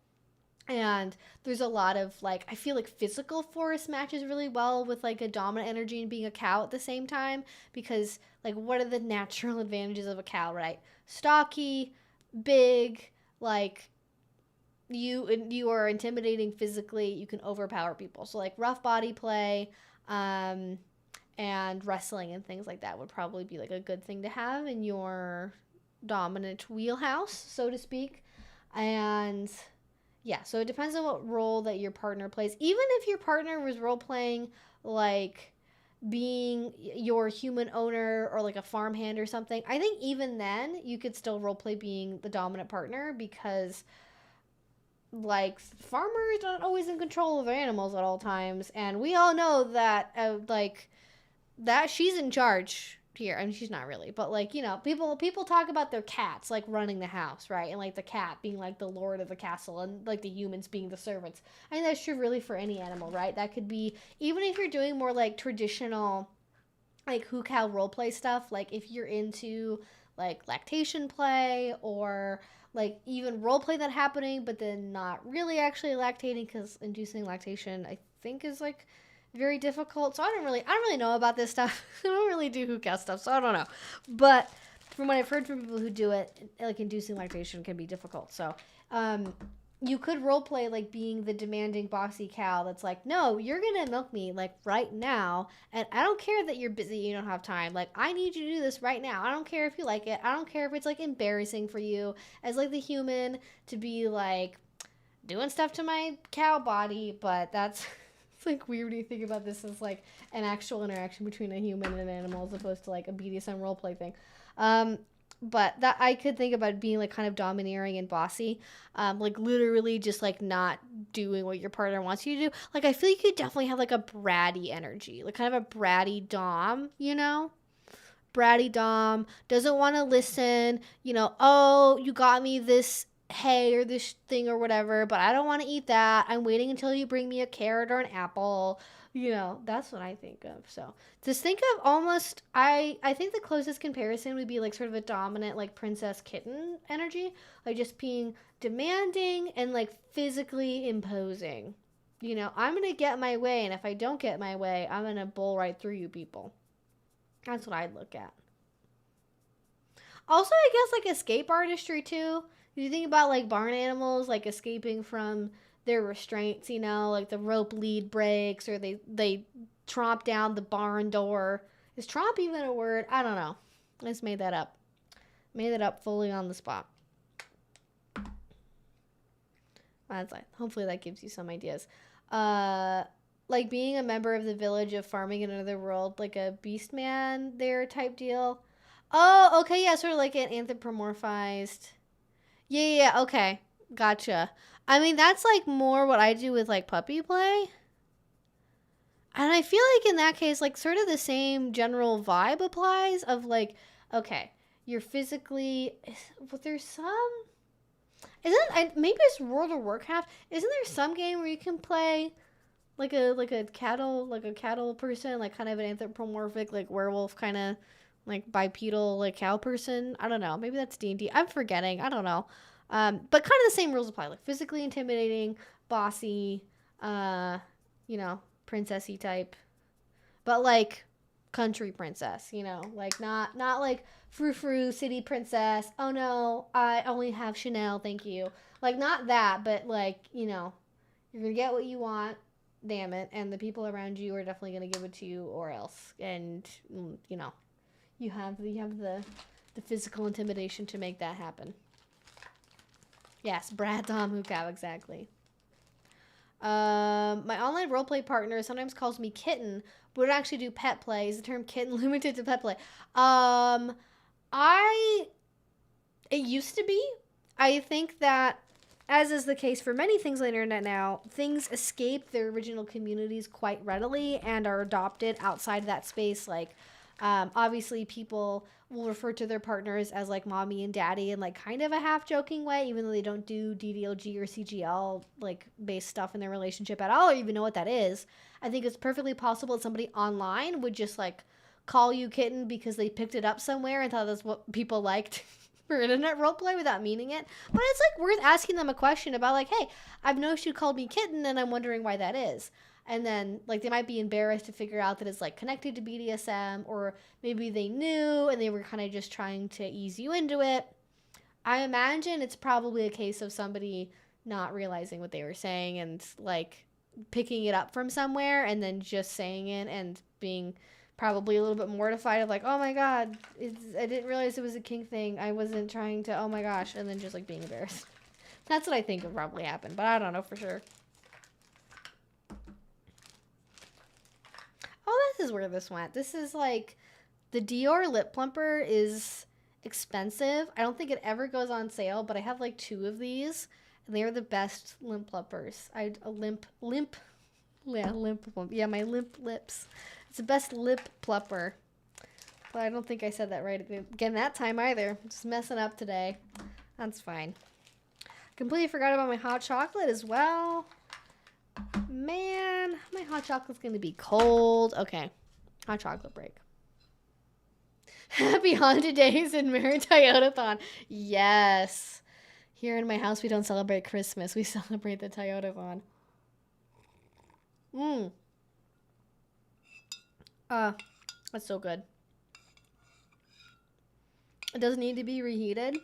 And there's a lot of like, I feel like physical force matches really well with like a dominant energy and being a cow at the same time, because like, what are the natural advantages of a cow, right? Stocky, big, like you are intimidating physically. You can overpower people. So like rough body play, and wrestling and things like that would probably be like a good thing to have in your dominant wheelhouse, so to speak. And yeah, so it depends on what role that your partner plays. Even if your partner was role playing like being your human owner or like a farmhand or something, I think even then you could still role play being the dominant partner, because like farmers aren't always in control of their animals at all times, and we all know that like that she's in charge here. I mean, she's not really, but like, you know, people talk about their cats like running the house, right? And like the cat being like the lord of the castle, and like the humans being the servants. I think that's true really for any animal, right? That could be, even if you're doing more like traditional like Hucow roleplay stuff, like if you're into like lactation play, or like even roleplay that happening but then not really actually lactating, because inducing lactation I think is like very difficult. So I don't really know about this stuff. I don't really do Hucow stuff, so I don't know. But from what I've heard from people who do it, like inducing lactation can be difficult. So you could role play like being the demanding bossy cow that's like, no, you're gonna milk me like right now, and I don't care that you're busy, you don't have time, like I need you to do this right now. I don't care if you like it, I don't care if it's like embarrassing for you as like the human to be like doing stuff to my cow body. But that's it's like weird when you think about this as like an actual interaction between a human and an animal, as opposed to like a BDSM roleplay thing. But that I could think about being like kind of domineering and bossy, like literally just like not doing what your partner wants you to do. Like I feel like you could definitely have like a bratty energy, like kind of a bratty dom, you know? Bratty dom doesn't want to listen, you know, oh, you got me this hay or this thing or whatever, but I don't want to eat that. I'm waiting until you bring me a carrot or an apple. You know, that's what I think of. So just think of almost, I think the closest comparison would be like sort of a dominant like princess kitten energy, like just being demanding and like physically imposing. You know, I'm gonna get my way, and if I don't get my way, I'm gonna bull right through you people. That's what I'd look at. Also, I guess like escape artistry too. You think about like barn animals like escaping from their restraints, you know, like the rope lead breaks, or they tromp down the barn door. Is tromp even a word? I don't know. I just made that up. Made it up fully on the spot. That's like, hopefully that gives you some ideas. Like being a member of the village of farming in another world, like a beast man there type deal. Oh, okay, yeah, sort of like an anthropomorphized. Yeah, okay. Gotcha. I mean, that's like more what I do with like puppy play. And I feel like in that case, like sort of the same general vibe applies of like, okay, you're physically, but there's some, maybe it's World of Warcraft. Isn't there some game where you can play like a cattle person, like kind of an anthropomorphic like werewolf kind of like bipedal like cow person? I don't know. Maybe that's D&D. I'm forgetting. I don't know. But kind of the same rules apply, like physically intimidating, bossy, you know, princessy type, but like country princess, you know, like not like frou-frou city princess. Oh no, I only have Chanel, thank you. Like not that, but like, you know, you're gonna get what you want, damn it, and the people around you are definitely gonna give it to you or else. And you know, you have the physical intimidation to make that happen. Yes, Brad Dom Hucow, exactly. My online roleplay partner sometimes calls me kitten, but would actually do pet play. Is the term kitten limited to pet play? It used to be. I think that, as is the case for many things on the internet now, things escape their original communities quite readily and are adopted outside that space, like Obviously, people will refer to their partners as like mommy and daddy in like kind of a half joking way, even though they don't do DDLG or CGL like based stuff in their relationship at all, or even know what that is. I think it's perfectly possible that somebody online would just like call you kitten because they picked it up somewhere and thought that's what people liked for internet roleplay without meaning it. But it's like worth asking them a question about like, hey, I've noticed you called me kitten and I'm wondering why that is. And then like they might be embarrassed to figure out that it's like connected to BDSM, or maybe they knew and they were kind of just trying to ease you into it. I imagine it's probably a case of somebody not realizing what they were saying and like picking it up from somewhere and then just saying it and being probably a little bit mortified of like, oh my god, I didn't realize it was a kink thing. I wasn't trying to, oh my gosh, and then just like being embarrassed. That's what I think would probably happen, but I don't know for sure. Oh, this is where this went. This is like, the Dior lip plumper is expensive. I don't think it ever goes on sale, but I have like 2 of these, and they are the best lip plumpers. Yeah, my limp lips. It's the best lip plumper. But I don't think I said that right again that time either. I'm just messing up today. That's fine. Completely forgot about my hot chocolate as well. Man, my hot chocolate's gonna be cold. Okay, hot chocolate break. Happy Haunted Days in Toyotathon. Yes. Here in my house, we don't celebrate Christmas. We celebrate the Toyotathon. That's so good. It doesn't need to be reheated,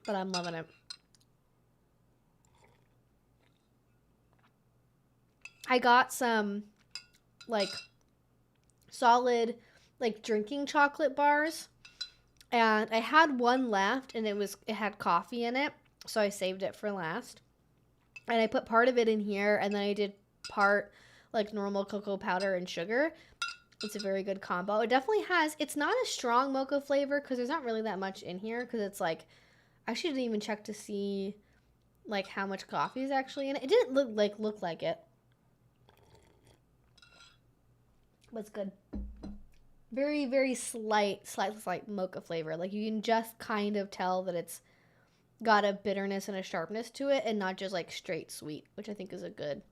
but I'm loving it. I got some like solid like drinking chocolate bars, and I had one left, and it had coffee in it, so I saved it for last. And I put part of it in here, and then I did part like normal cocoa powder and sugar. It's a very good combo. It definitely has, it's not a strong mocha flavor because there's not really that much in here, because it's like, I actually didn't even check to see like how much coffee is actually in it. It didn't look like it. But it's good. Very, very slight mocha flavor. Like you can just kind of tell that it's got a bitterness and a sharpness to it, and not just like straight sweet, which I think is a good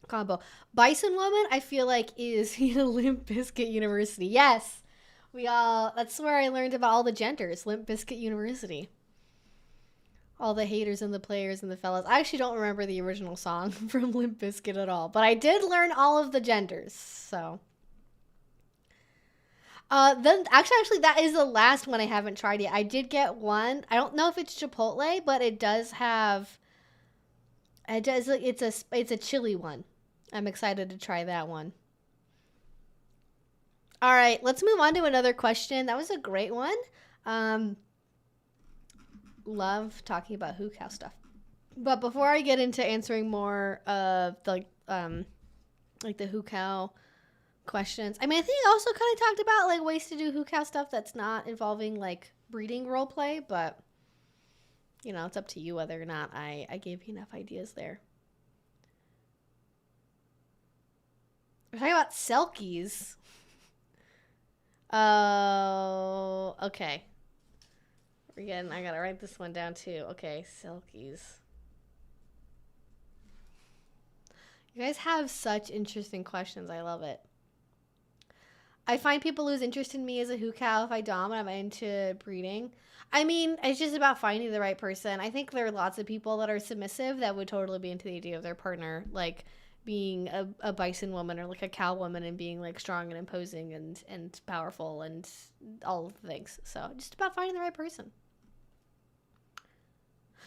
combo. Bison Woman, I feel like, is Limp Bizkit University. Yes, that's where I learned about all the genders. Limp Bizkit University. All the haters and the players and the fellas. I actually don't remember the original song from Limp Bizkit at all, but I did learn all of the genders, so. Then actually that is the last one I haven't tried yet. I did get one. I don't know if it's Chipotle, but it does have. It's a chili one. I'm excited to try that one. All right, let's move on to another question. That was a great one. Love talking about Hucow stuff. But before I get into answering more of the like the Hucow questions, I mean, I think I also kind of talked about like ways to do Hucow stuff that's not involving like breeding role play, but you know, it's up to you whether or not I gave you enough ideas there. We're talking about selkies. Oh, okay. Again, I gotta write this one down too. Okay, selkies. You guys have such interesting questions. I love it. I find people lose interest in me as a Hucow if I dom and I'm into breeding. I mean, it's just about finding the right person. I think there are lots of people that are submissive that would totally be into the idea of their partner, like, being a bison woman or, like, a cow woman and being, like, strong and imposing and powerful and all of the things. So, just about finding the right person.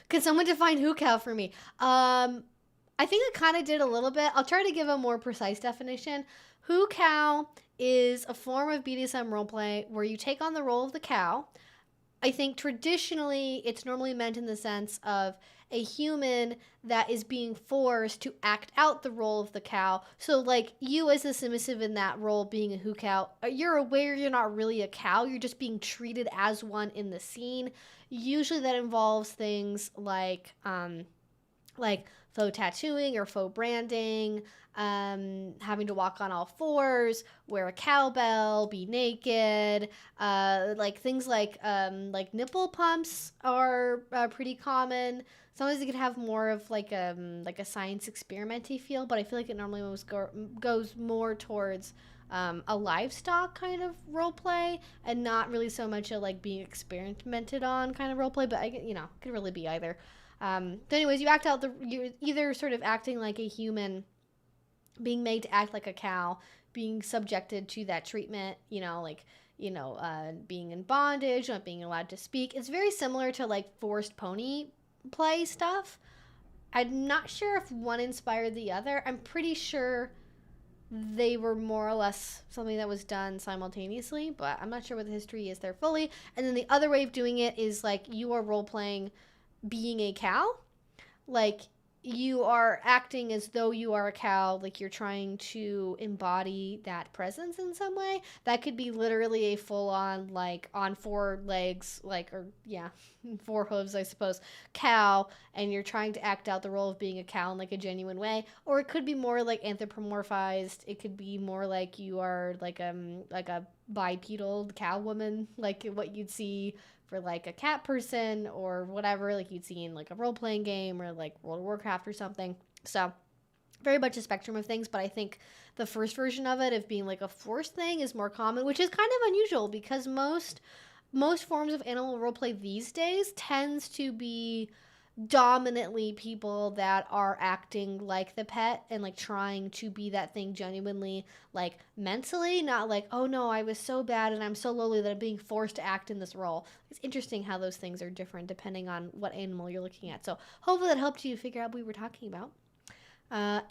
Can someone define Hucow for me? I think I kind of did a little bit. I'll try to give a more precise definition. Hucow is a form of BDSM roleplay where you take on the role of the cow. I think traditionally it's normally meant in the sense of a human that is being forced to act out the role of the cow. So, like, you as a submissive in that role being a Hucow, you're aware you're not really a cow. You're just being treated as one in the scene. Usually that involves things like faux tattooing or faux branding, having to walk on all fours, wear a cowbell, be naked, like things like nipple pumps are pretty common. Sometimes it could have more of like a science experimenty feel, but I feel like it normally goes more towards a livestock kind of role play and not really so much a like being experimented on kind of role play, but could really be either. So anyways, you're either sort of acting like a human, being made to act like a cow, being subjected to that treatment, being in bondage, not being allowed to speak. It's very similar to like forced pony play stuff. I'm not sure if one inspired the other. I'm pretty sure they were more or less something that was done simultaneously, but I'm not sure what the history is there fully. And then the other way of doing it is like you are role playing being a cow. Like you are acting as though you are a cow, like you're trying to embody that presence in some way. That could be literally a full-on, like, on four legs, four hooves, I suppose, cow, and you're trying to act out the role of being a cow in, like, a genuine way. Or it could be more, like, anthropomorphized. It could be more like you are, like a bipedal cow woman, like what you'd see for like a cat person or whatever, like you'd see in like a role-playing game or like World of Warcraft or something. So very much a spectrum of things, but I think the first version of it, of being like a forced thing, is more common, which is kind of unusual because most forms of animal roleplay these days tends to be dominantly people that are acting like the pet and like trying to be that thing genuinely, like mentally, not like, oh no, I was so bad and I'm so lowly that I'm being forced to act in this role. It's interesting how those things are different depending on what animal you're looking at. So hopefully that helped you figure out what we were talking about.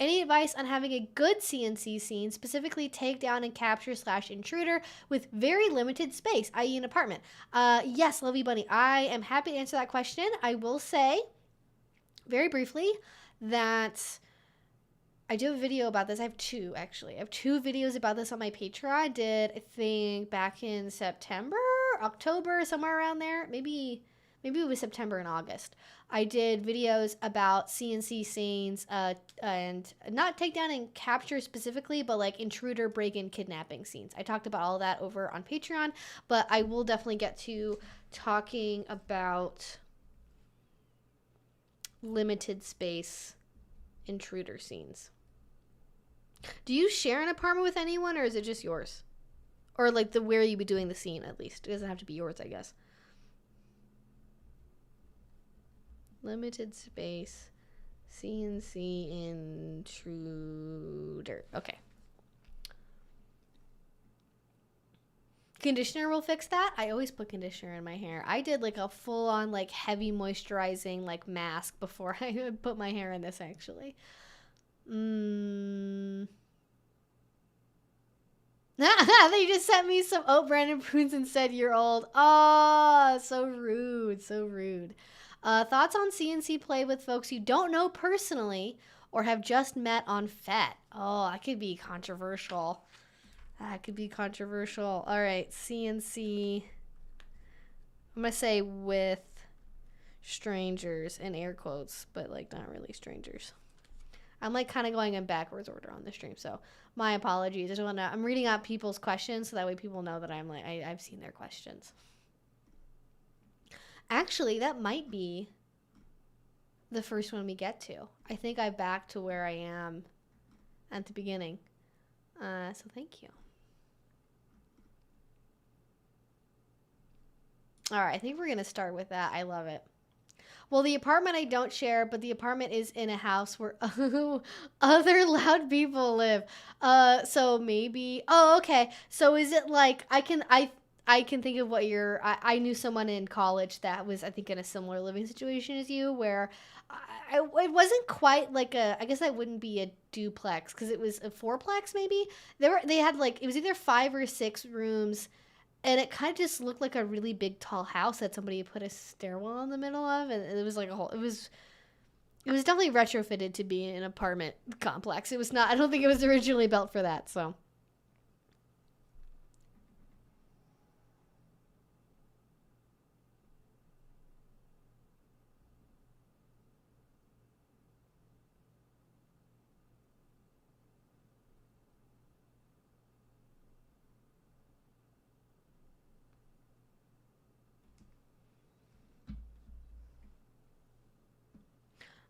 Any advice on having a good CNC scene, specifically takedown and capture / intruder with very limited space, i.e. an apartment? Yes, Lovey Bunny, I am happy to answer that question. I will say, very briefly, that I do have a video about this. I have two, actually. I have two videos about this on my Patreon. I did, I think, back in September, October, somewhere around there. Maybe it was September and August. I did videos about CNC scenes and not takedown and capture specifically, but like intruder, break-in, kidnapping scenes. I talked about all that over on Patreon, but I will definitely get to talking about limited space intruder scenes. Do you share an apartment with anyone, or is it just yours? Or like where you be doing the scene, at least. It doesn't have to be yours, I guess. Limited space CNC intruder. Okay. Conditioner will fix that. I always put conditioner in my hair. I did like a full-on like heavy moisturizing like mask before I put my hair in this, actually. They just sent me some Brandon Prunes and said you're old. Oh, so rude, so rude. Thoughts on CNC play with folks you don't know personally or have just met on FET? Oh, that could be controversial. That could be controversial. All right, CNC. I'm going to say with strangers in air quotes, but like not really strangers. I'm like kind of going in backwards order on the stream, so my apologies. I'm reading out people's questions so that way people know that I've seen their questions. Actually, that might be the first one we get to. I think I'm back to where I am at the beginning. So thank you. All right, I think we're going to start with that. I love it. Well, the apartment I don't share, but the apartment is in a house where other loud people live. So maybe, oh, okay. So is it like, I can think of what I knew someone in college that was, I think, in a similar living situation as you, where it wasn't quite like I guess that wouldn't be a duplex because it was a fourplex maybe. They had like, it was either 5 or 6 rooms, and it kind of just looked like a really big tall house that somebody put a stairwell in the middle of, and it was like it was definitely retrofitted to be an apartment complex. It was not, I don't think it was originally built for that, so.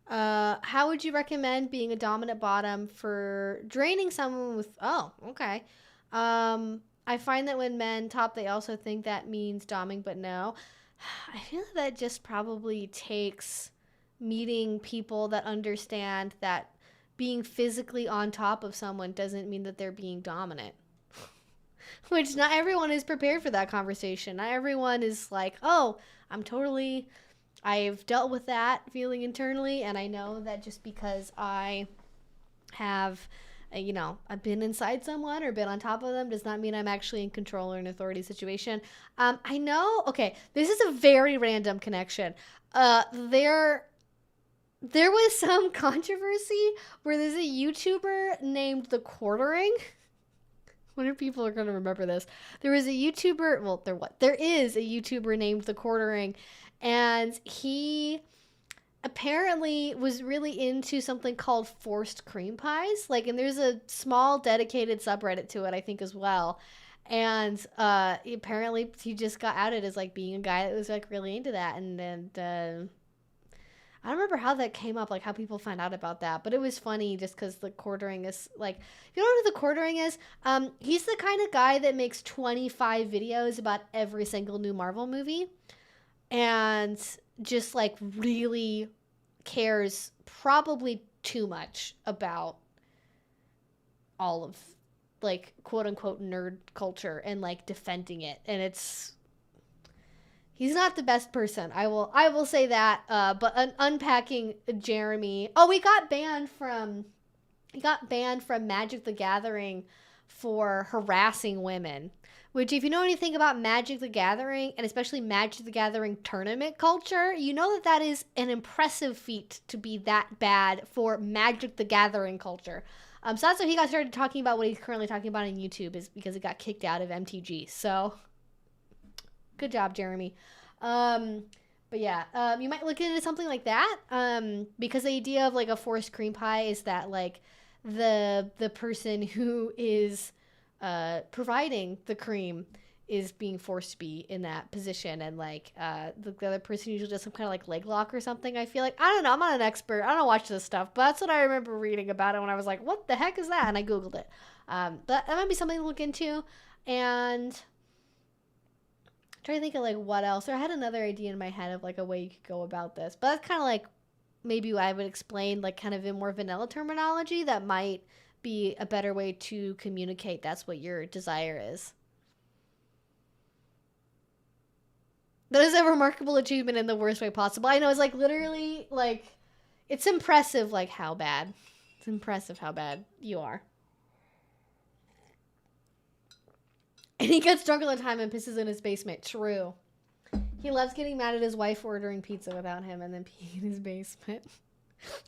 How would you recommend being a dominant bottom for draining someone with... Oh, okay. I find that when men top, they also think that means doming, but no. I feel that just probably takes meeting people that understand that being physically on top of someone doesn't mean that they're being dominant. Which not everyone is prepared for that conversation. Not everyone is like, oh, I've dealt with that feeling internally, and I know that just because I have, I've been inside someone or been on top of them does not mean I'm actually in control or an authority situation. I know, okay, this is a very random connection. There was some controversy where there's a YouTuber named The Quartering. I wonder if people are going to remember this. There is a YouTuber named The Quartering, and he apparently was really into something called forced cream pies. And there's a small dedicated subreddit to it, I think, as well. And apparently he just got outed as being a guy that was really into that. And then I don't remember how that came up, how people find out about that, but it was funny just because The Quartering is if you don't know what The Quartering is, he's the kind of guy that makes 25 videos about every single new Marvel movie and just really cares probably too much about all of quote unquote nerd culture and defending it. And he's not the best person. I will say that. But unpacking Jeremy. Oh, he got banned from Magic the Gathering for harassing women. Which, if you know anything about Magic the Gathering, and especially Magic the Gathering tournament culture, you know that is an impressive feat to be that bad for Magic the Gathering culture. So that's why he got started talking about what he's currently talking about on YouTube, is because he got kicked out of MTG. So, good job, Jeremy. But yeah, you might look into something like that, because the idea of a forced cream pie is that the person who is providing the cream is being forced to be in that position, and the other person usually does some kind of leg lock or something. I feel I don't know, I'm not an expert, I don't watch this stuff, but that's what I remember reading about it when I was what the heck is that, and I googled it. But that might be something to look into. And trying to think of what else. Or I had another idea in my head of a way you could go about this, but that's kind of maybe what I would explain kind of in more vanilla terminology that might be a better way to communicate that's what your desire is. That is a remarkable achievement in the worst way possible. I know, it's literally it's impressive how bad. It's impressive how bad you are. And he gets drunk all the time and pisses in his basement. True. He loves getting mad at his wife for ordering pizza without him and then peeing in his basement.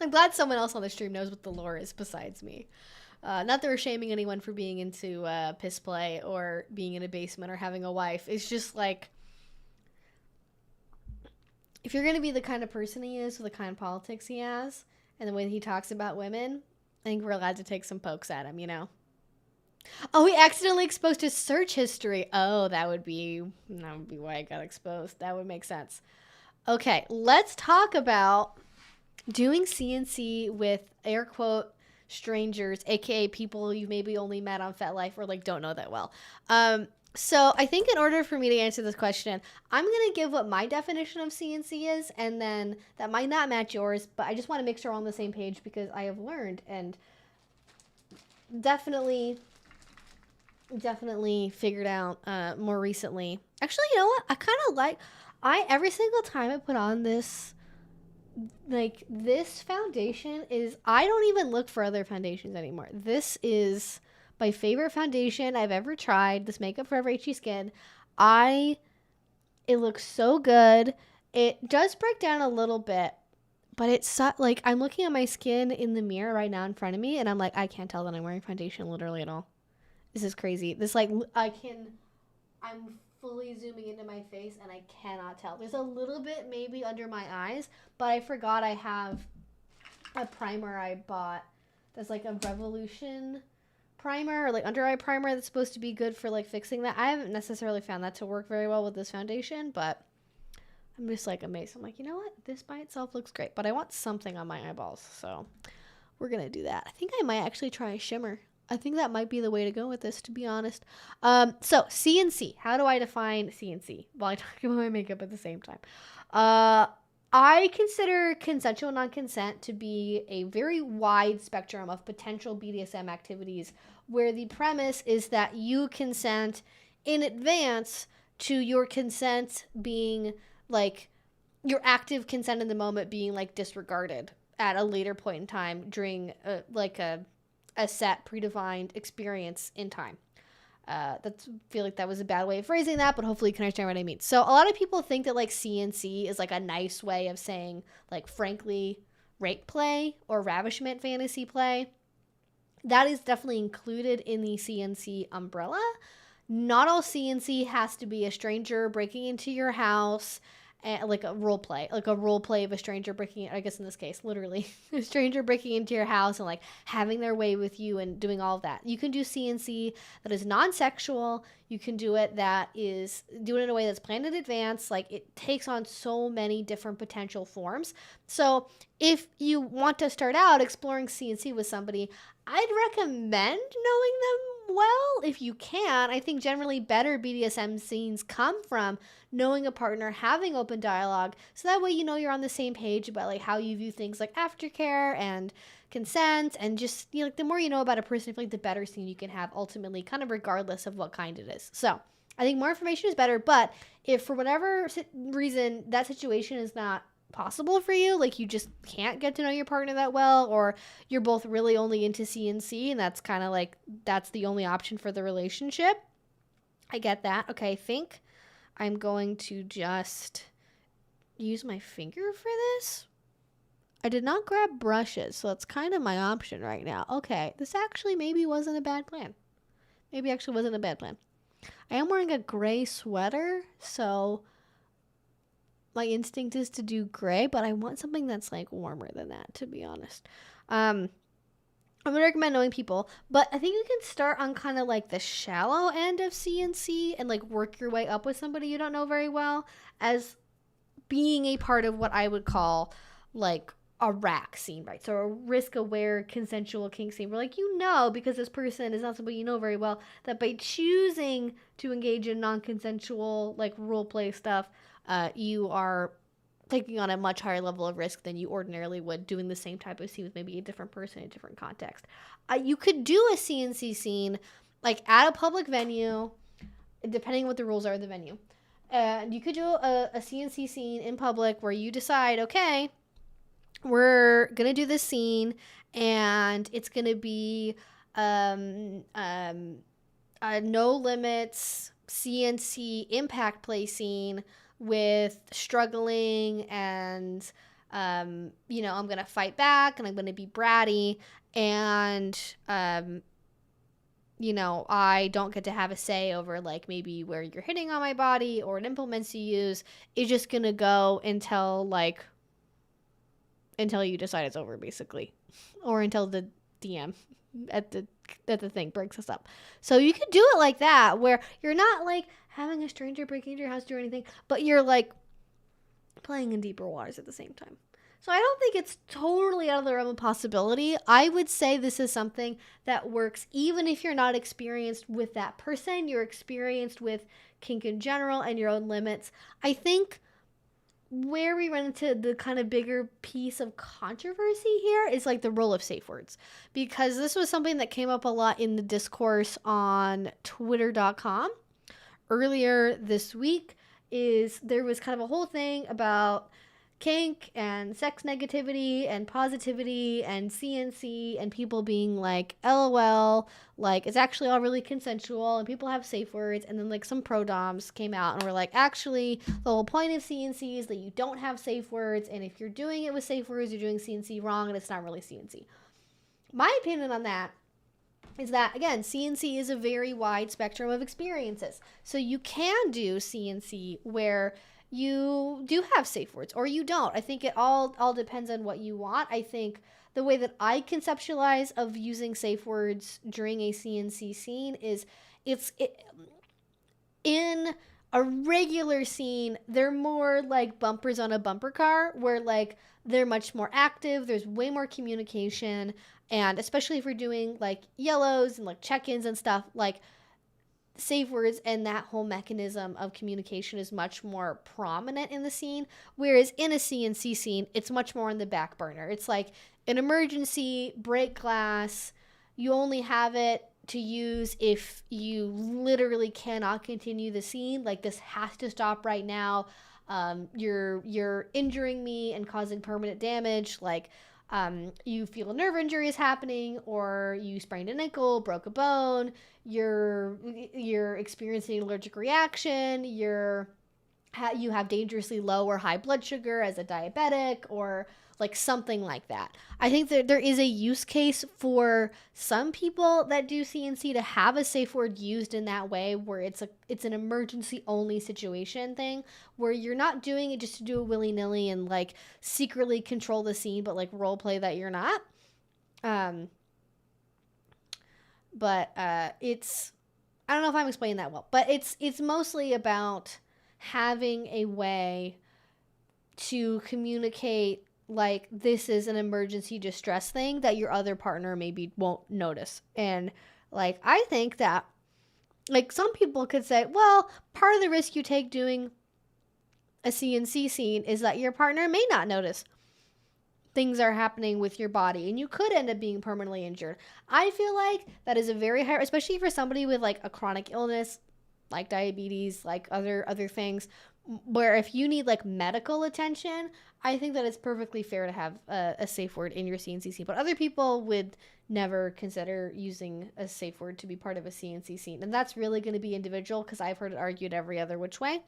I'm glad someone else on the stream knows what the lore is besides me. Not that we're shaming anyone for being into piss play or being in a basement or having a wife. It's just if you're going to be the kind of person he is, with the kind of politics he has, and the way he talks about women, I think we're allowed to take some pokes at him, Oh, he accidentally exposed his search history. Oh, that would be why I got exposed. That would make sense. Okay, let's talk about doing CNC with air quote strangers, aka people you maybe only met on FetLife or don't know that well. So I think in order for me to answer this question, I'm going to give what my definition of CNC is, and then that might not match yours, but I just want to make sure we're on the same page because I have learned and definitely figured out more recently. Actually, you know what? I kind of every single time I put on this foundation I don't even look for other foundations anymore. This is my favorite foundation I've ever tried. This Makeup Forever HE Skin. It looks so good. It does break down a little bit, but it's I'm looking at my skin in the mirror right now in front of me, and I'm I can't tell that I'm wearing foundation literally at all. This is crazy. This I'm fully zooming into my face and I cannot tell. There's a little bit maybe under my eyes, but I forgot I have a primer I bought that's a Revolution primer or under eye primer that's supposed to be good for fixing that. I haven't necessarily found that to work very well with this foundation, but I'm just like amazed. I'm like, you know what? This by itself looks great, but I want something on my eyeballs. So we're going to do that. I think I might actually try a shimmer. I think that might be the way to go with this, to be honest. So CNC. How do I define CNC while I talk about my makeup at the same time? I consider consensual non-consent to be a very wide spectrum of potential BDSM activities where the premise is that you consent in advance to your consent being like your active consent in the moment being like disregarded at a later point in time during a set predefined experience in time. That's feel like that was a bad way of phrasing that, but hopefully you can understand what I mean. So a lot of people think that like CNC is like a nice way of saying like frankly rape play or ravishment fantasy play. That is definitely included in the CNC umbrella. Not all CNC has to be a stranger breaking into your house, and like a role play of a stranger breaking, I guess in this case, literally, a stranger breaking into your house and like having their way with you and doing all of that. You can do CNC that is non-sexual. You can do it in a way that's planned in advance. Like it takes on so many different potential forms. So if you want to start out exploring CNC with somebody, I'd recommend knowing them well if you can. I think generally better BDSM scenes come from knowing a partner, having open dialogue, so that way you know you're on the same page about like how you view things like aftercare and consent, and just, you know, like the more you know about a person, I feel like the better scene you can have ultimately, kind of regardless of what kind it is. So I think more information is better, but if for whatever reason that situation is not possible for you, like you just can't get to know your partner that well, or you're both really only into CNC and that's kind of like that's the only option for the relationship, I get that. Okay, I think I'm going to just use my finger for this. I did not grab brushes, so that's kind of my option right now. Okay, this actually maybe wasn't a bad plan. I am wearing a gray sweater, so my instinct is to do gray, but I want something that's like warmer than that, to be honest. I'm gonna recommend knowing people, but I think you can start on kind of like the shallow end of CNC and like work your way up with somebody you don't know very well as being a part of what I would call like a rack scene, right? So a risk-aware consensual kink scene where like, you know, because this person is not somebody you know very well, that by choosing to engage in non-consensual like role play stuff, you are taking on a much higher level of risk than you ordinarily would doing the same type of scene with maybe a different person in a different context. You could do a CNC scene like at a public venue, depending on what the rules are of the venue. You could do a CNC scene in public where you decide, okay, we're going to do this scene and it's going to be a no limits CNC impact play scene with struggling and, you know, I'm going to fight back and I'm going to be bratty and, you know, I don't get to have a say over like maybe where you're hitting on my body or what implements you use. It's just going to go until you decide it's over, basically, or until the DM at the thing breaks us up. So you could do it like that, where you're not like having a stranger break into your house or anything, but you're like playing in deeper waters at the same time. So I don't think it's totally out of the realm of possibility. I would say this is something that works even if you're not experienced with that person. You're experienced with kink in general and your own limits. I think where we run into the kind of bigger piece of controversy here is like the role of safe words, because this was something that came up a lot in the discourse on twitter.com earlier this week. There was kind of a whole thing about kink and sex negativity and positivity and CNC and people being like, LOL, like it's actually all really consensual and people have safe words. And then like some pro doms came out and were like, actually the whole point of CNC is that you don't have safe words, and if you're doing it with safe words, you're doing CNC wrong and it's not really CNC. My opinion on that is that, again, CNC is a very wide spectrum of experiences. So you can do CNC where you do have safe words or you don't. I think it all depends on what you want. I think the way that I conceptualize of using safe words during a CNC scene is in A regular scene, they're more like bumpers on a bumper car, where like they're much more active, there's way more communication, and especially if we're doing like yellows and like check-ins and stuff, like safe words and that whole mechanism of communication is much more prominent in the scene. Whereas in a CNC scene, it's much more on the back burner. It's like an emergency, break glass. You only have it to use if you literally cannot continue the scene. Like, this has to stop right now. You're injuring me and causing permanent damage. Like, you feel a nerve injury is happening, or you sprained an ankle, broke a bone, you're experiencing an allergic reaction, you have dangerously low or high blood sugar as a diabetic, or like something like that. I think that there is a use case for some people that do CNC to have a safe word used in that way, where it's an emergency only situation thing, where you're not doing it just to do it willy-nilly and like secretly control the scene, but like role play that you're not. But it's, I don't know if I'm explaining that well, but it's mostly about having a way to communicate like this is an emergency distress thing that your other partner maybe won't notice. And like, I think that like some people could say, well, part of the risk you take doing a CNC scene is that your partner may not notice things are happening with your body and you could end up being permanently injured. I feel like that is a very high, especially for somebody with like a chronic illness, like diabetes, like other things, where if you need like medical attention, I think that it's perfectly fair to have a safe word in your CNC scene. But other people would never consider using a safe word to be part of a CNC scene. And that's really going to be individual, because I've heard it argued every other which way.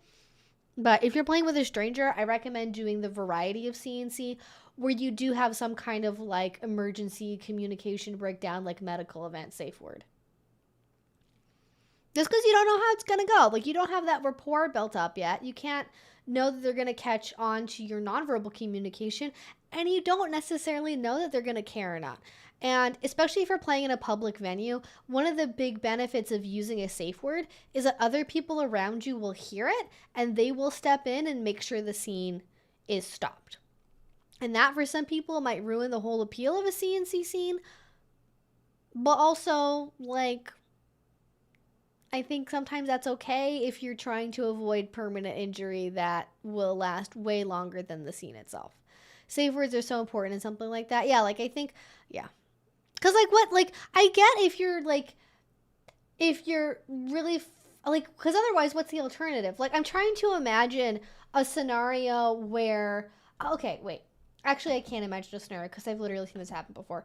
But if you're playing with a stranger, I recommend doing the variety of CNC where you do have some kind of like emergency communication breakdown, like medical event safe word. Just because you don't know how it's going to go. Like, you don't have that rapport built up yet. You can't know that they're going to catch on to your nonverbal communication, and you don't necessarily know that they're going to care or not. And especially if you're playing in a public venue, one of the big benefits of using a safe word is that other people around you will hear it, and they will step in and make sure the scene is stopped. And that, for some people, might ruin the whole appeal of a CNC scene. But also, like, I think sometimes that's okay if you're trying to avoid permanent injury that will last way longer than the scene itself. Safe words are so important in something like that. Yeah, like, I think, yeah. Because, like, what, like, I get if you're really, like, because otherwise, what's the alternative? Like, I'm trying to imagine a scenario where, okay, wait. Actually, I can't imagine a scenario because I've literally seen this happen before.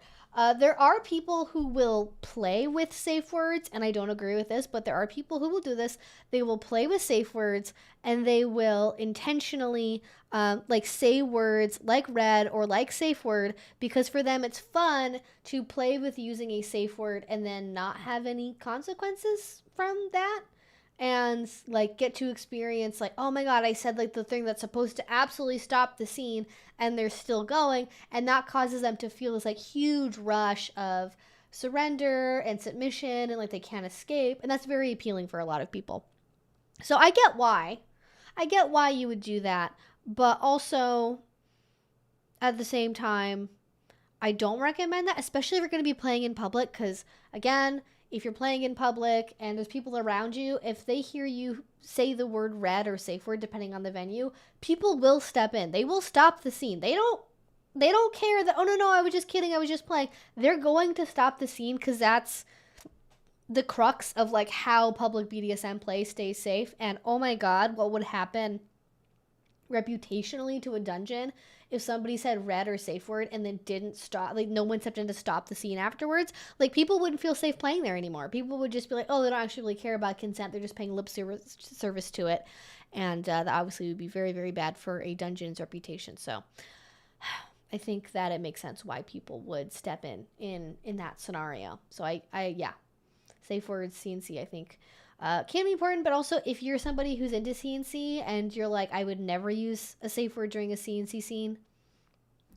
There are people who will play with safe words, and I don't agree with this, but there are people who will do this. They will play with safe words, and they will intentionally like say words like red or like safe word, because for them it's fun to play with using a safe word and then not have any consequences from that. And like get to experience like, oh my god, I said like the thing that's supposed to absolutely stop the scene and they're still going, and that causes them to feel this like huge rush of surrender and submission, and like they can't escape, and that's very appealing for a lot of people. So I get why you would do that, but also at the same time, I don't recommend that, especially if you're going to be playing in public, because again, if you're playing in public and there's people around you, if they hear you say the word red or safe word, depending on the venue, people will step in. They will stop the scene. They don't care that, oh no, I was just kidding, I was just playing. They're going to stop the scene, because that's the crux of like how public BDSM play stays safe. And oh my god, what would happen reputationally to a dungeon if somebody said red or safe word and then didn't stop, like no one stepped in to stop the scene afterwards. Like, people wouldn't feel safe playing there anymore. People would just be like, oh, they don't actually really care about consent, they're just paying lip service to it. And that obviously would be very, very bad for a dungeon's reputation. So I think that it makes sense why people would step in that scenario. So I yeah, safe words, CNC, I think can be important. But also, if you're somebody who's into CNC and you're like, I would never use a safe word during a CNC scene,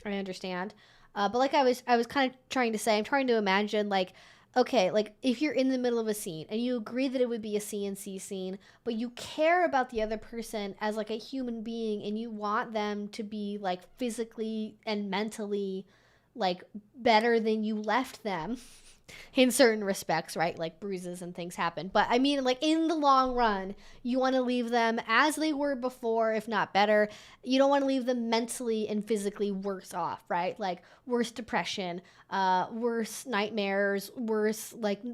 I understand. But like I was kind of trying to say, I'm trying to imagine like okay, like if you're in the middle of a scene and you agree that it would be a CNC scene, but you care about the other person as like a human being and you want them to be like physically and mentally like better than you left them in certain respects, right? Like bruises and things happen. But I mean, like in the long run, you want to leave them as they were before, if not better. You don't want to leave them mentally and physically worse off, right? Like worse depression, worse nightmares, worse like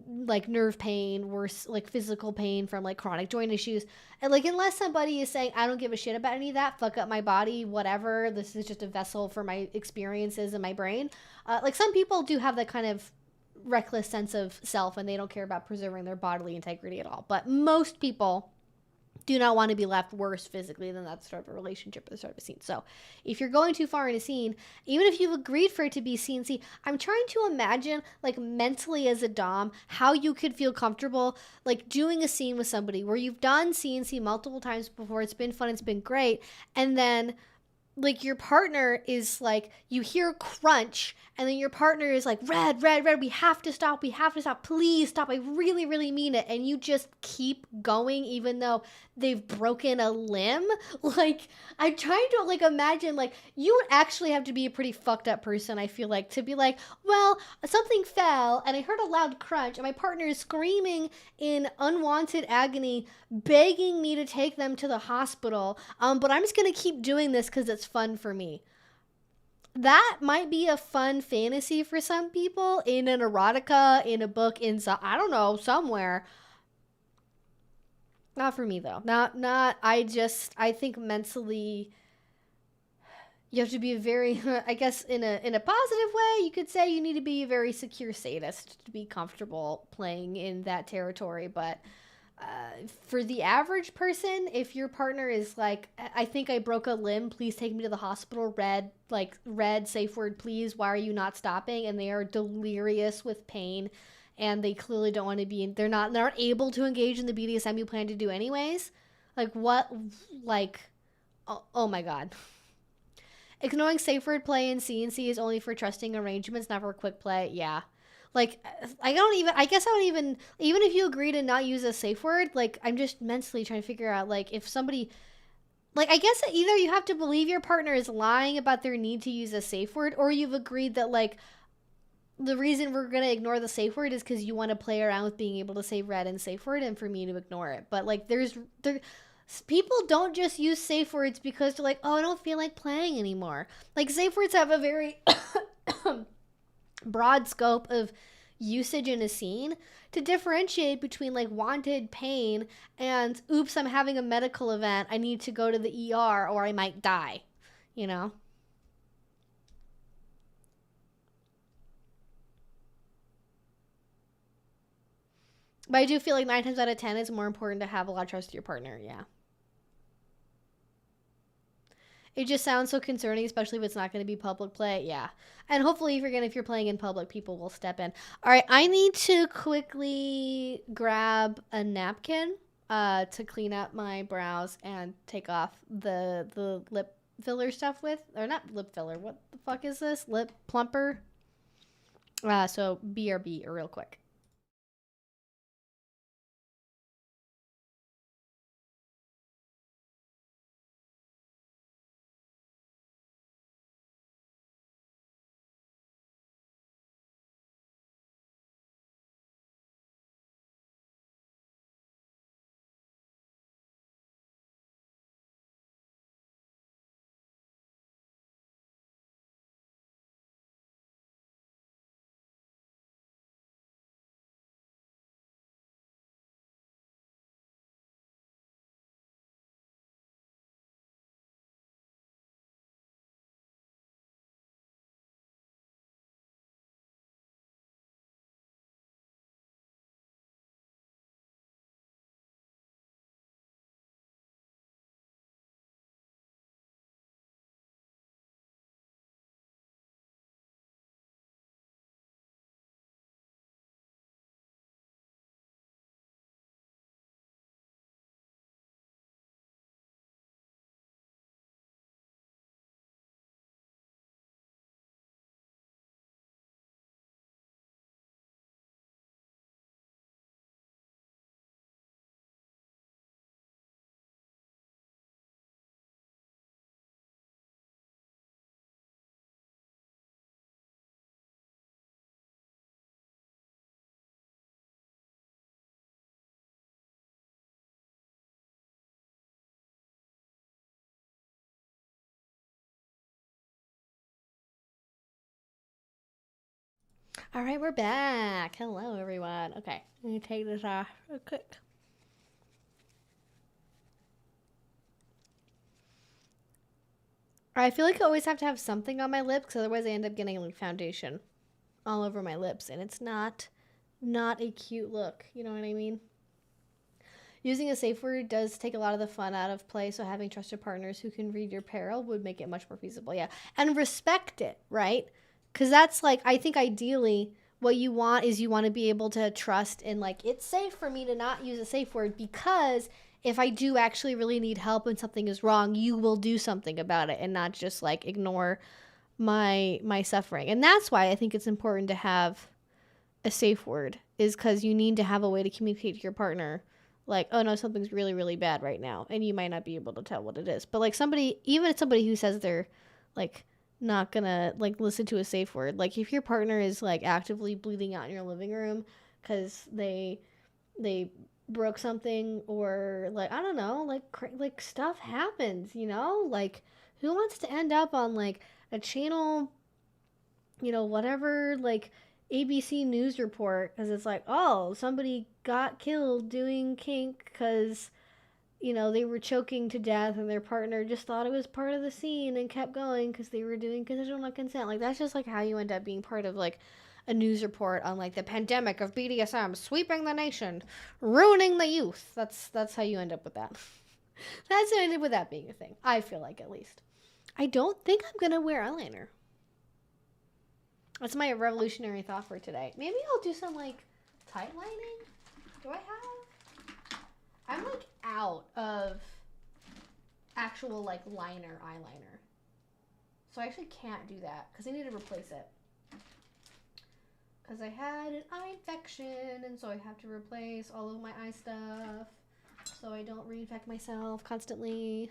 nerve pain, worse like physical pain from like chronic joint issues. And like unless somebody is saying, I don't give a shit about any of that, fuck up my body, whatever. This is just a vessel for my experiences in my brain. Like some people do have that kind of reckless sense of self and they don't care about preserving their bodily integrity at all. But most people do not want to be left worse physically than that start of a relationship or the start of a scene. So if you're going too far in a scene, even if you've agreed for it to be CNC, I'm trying to imagine like mentally as a Dom, how you could feel comfortable like doing a scene with somebody where you've done CNC multiple times before. It's been fun. It's been great. And then like your partner is like, you hear crunch and then your partner is like, red, red, red, we have to stop, please stop, I really, really mean it. And you just keep going even though they've broken a limb. Like I'm trying to like imagine, like you would actually have to be a pretty fucked up person, I feel like, to be like, well, something fell and I heard a loud crunch and my partner is screaming in unwanted agony, begging me to take them to the hospital, but I'm just gonna keep doing this because it's fun for me. That might be a fun fantasy for some people in an erotica, in a book, in some, I don't know, somewhere. Not for me though. Not. I think mentally you have to be a very, I guess in a positive way, you could say you need to be a very secure sadist to be comfortable playing in that territory. But for the average person, if your partner is like, I think I broke a limb, please take me to the hospital, red safe word please, why are you not stopping, and they are delirious with pain and they clearly don't want to be in, they're not able to engage in the BDSM you plan to do anyways, like what, like oh my god. Ignoring safe word play in CNC is only for trusting arrangements, not for quick play. Yeah. Like, I guess I don't even if you agree to not use a safe word, like, I'm just mentally trying to figure out, like, if somebody, like, I guess either you have to believe your partner is lying about their need to use a safe word, or you've agreed that, like, the reason we're going to ignore the safe word is because you want to play around with being able to say red and safe word and for me to ignore it. But, like, people don't just use safe words because they're like, oh, I don't feel like playing anymore. Like, safe words have a very broad scope of usage in a scene to differentiate between like wanted pain and oops, I'm having a medical event, I need to go to the ER or I might die, you know. But I do feel like 9 times out of 10 it's more important to have a lot of trust with your partner. Yeah. It just sounds so concerning, especially if it's not going to be public play. Yeah. And hopefully, if you're playing in public, people will step in. All right, I need to quickly grab a napkin to clean up my brows and take off the lip filler stuff with, or not lip filler. What the fuck is this? Lip plumper. So BRB real quick. All right, we're back. Hello, everyone. Okay, let me take this off real quick. I feel like I always have to have something on my lips because otherwise I end up getting like foundation all over my lips, and it's not a cute look. You know what I mean? Using a safe word does take a lot of the fun out of play, so having trusted partners who can read your peril would make it much more feasible. Yeah, and respect it, right? Because that's like, I think ideally what you want is you want to be able to trust in like, it's safe for me to not use a safe word because if I do actually really need help and something is wrong, you will do something about it and not just like ignore my suffering. And that's why I think it's important to have a safe word, is because you need to have a way to communicate to your partner like, oh no, something's really, really bad right now, and you might not be able to tell what it is. But like somebody, even somebody who says they're like not gonna like listen to a safe word, like if your partner is like actively bleeding out in your living room because they broke something, or like, I don't know, like stuff happens, you know, like who wants to end up on like a channel, you know, whatever, like ABC News report because it's like, oh, somebody got killed doing kink because, you know, they were choking to death and their partner just thought it was part of the scene and kept going because they were doing consensual consent. Like, that's just like how you end up being part of like a news report on like the pandemic of BDSM sweeping the nation, ruining the youth. That's how you end up with that. That's how you end up with that being a thing. I feel like, at least. I don't think I'm gonna wear eyeliner. That's my revolutionary thought for today. Maybe I'll do some like tight lining. Do I have? I'm like out of actual like liner eyeliner. So I actually can't do that because I need to replace it. Because I had an eye infection, and so I have to replace all of my eye stuff so I don't reinfect myself constantly.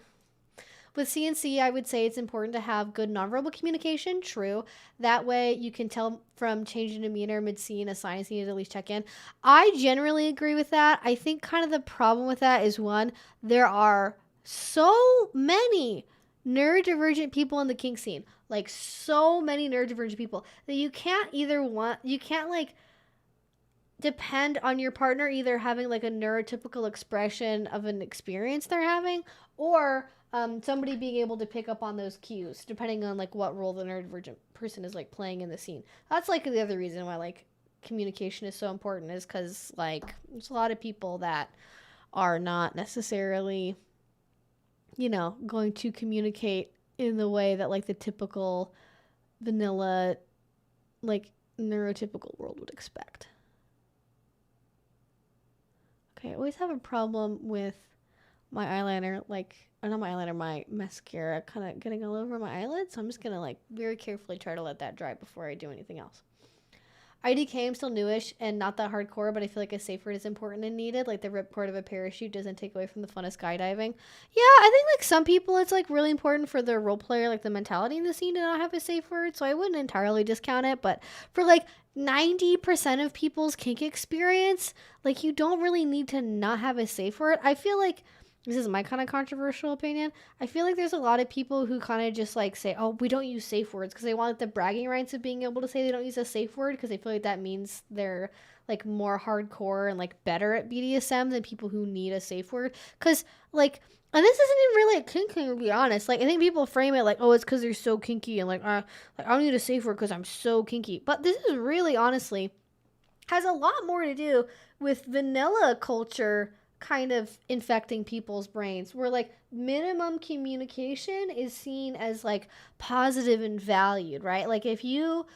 With CNC, I would say it's important to have good nonverbal communication. True. That way you can tell from change in demeanor mid-scene a sign is needed to at least check in. I generally agree with that. I think kind of the problem with that is, one, there are so many neurodivergent people in the kink scene. Like, so many neurodivergent people that you can't like depend on your partner either having like a neurotypical expression of an experience they're having, or somebody being able to pick up on those cues depending on like what role the neurodivergent person is like playing in the scene. That's like the other reason why like communication is so important, is because like there's a lot of people that are not necessarily, you know, going to communicate in the way that like the typical vanilla like neurotypical world would expect. Okay, I always have a problem with my eyeliner, like, or not my eyeliner, my mascara kind of getting all over my eyelids. So I'm just going to like very carefully try to let that dry before I do anything else. IDK, I'm still newish and not that hardcore, but I feel like a safe word is important and needed. Like the ripcord of a parachute doesn't take away from the fun of skydiving. Yeah, I think like some people it's like really important for the role player, like the mentality in the scene, to not have a safe word. So I wouldn't entirely discount it, but for like 90% of people's kink experience, like you don't really need to not have a safe word. I feel like, this is my kind of controversial opinion, I feel like there's a lot of people who kind of just like say, oh, we don't use safe words because they want like, the bragging rights of being able to say they don't use a safe word because they feel like that means they're like more hardcore and like better at BDSM than people who need a safe word. Because like, and this isn't even really a kink thing, to be honest. Like, I think people frame it like, oh, it's because they're so kinky and like I don't need a safe word because I'm so kinky. But this is really, honestly, has a lot more to do with vanilla culture kind of infecting people's brains, where like minimum communication is seen as like positive and valued, right? Like if you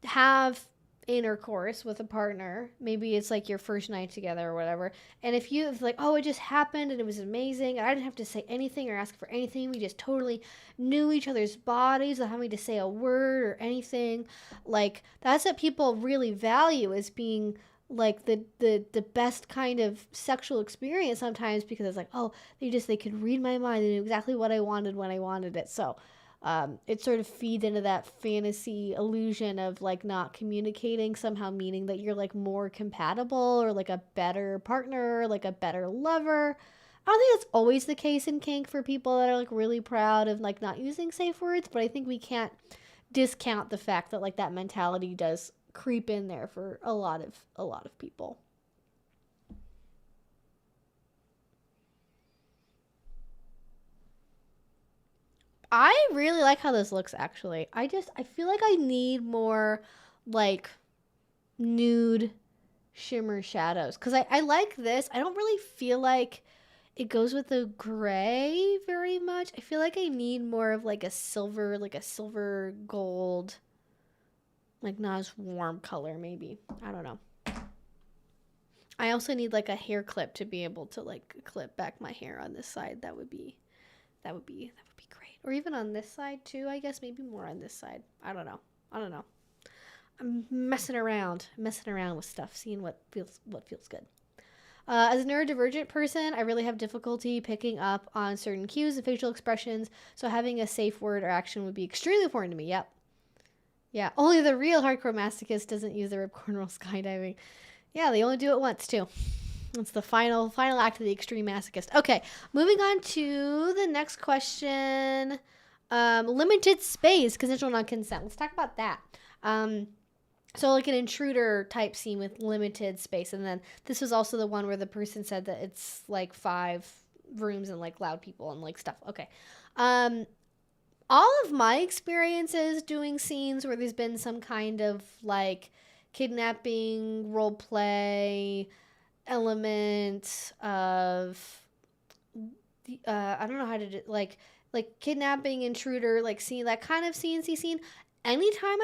have intercourse with a partner, maybe it's like your first night together or whatever, and if you like, oh, it just happened and it was amazing and I didn't have to say anything or ask for anything, we just totally knew each other's bodies without having to say a word or anything, like that's what people really value as being like the best kind of sexual experience sometimes, because it's like, oh, they could read my mind, they knew exactly what I wanted when I wanted it. So it sort of feeds into that fantasy illusion of like not communicating somehow meaning that you're like more compatible or like a better partner, like a better lover. I don't think that's always the case in kink for people that are like really proud of like not using safe words, but I think we can't discount the fact that like that mentality does creep in there for a lot of people. I really like how this looks, actually. I feel like I need more, like, nude shimmer shadows. Because I like this. I don't really feel like it goes with the gray very much. I feel like I need more of, like a silver gold, like, not as warm color, maybe. I don't know. I also need, like, a hair clip to be able to, like, clip back my hair on this side. That would be great. Or even on this side too, I guess. Maybe more on this side. I don't know. I'm messing around with stuff, seeing what feels good. As a neurodivergent person, I really have difficulty picking up on certain cues and facial expressions, so having a safe word or action would be extremely important to me. Yep. Yeah, only the real hardcore masochist doesn't use the ripcord roll skydiving. Yeah, they only do it once too. It's the final act of the extreme masochist. Okay, moving on to the next question. Limited space, consensual non-consent. Let's talk about that. So like an intruder type scene with limited space. And then this was also the one where the person said that it's like 5 rooms and like loud people and like stuff. Okay. All of my experiences doing scenes where there's been some kind of like kidnapping, role play, element of I don't know how to do, like kidnapping, intruder, like scene, that kind of CNC scene. Anytime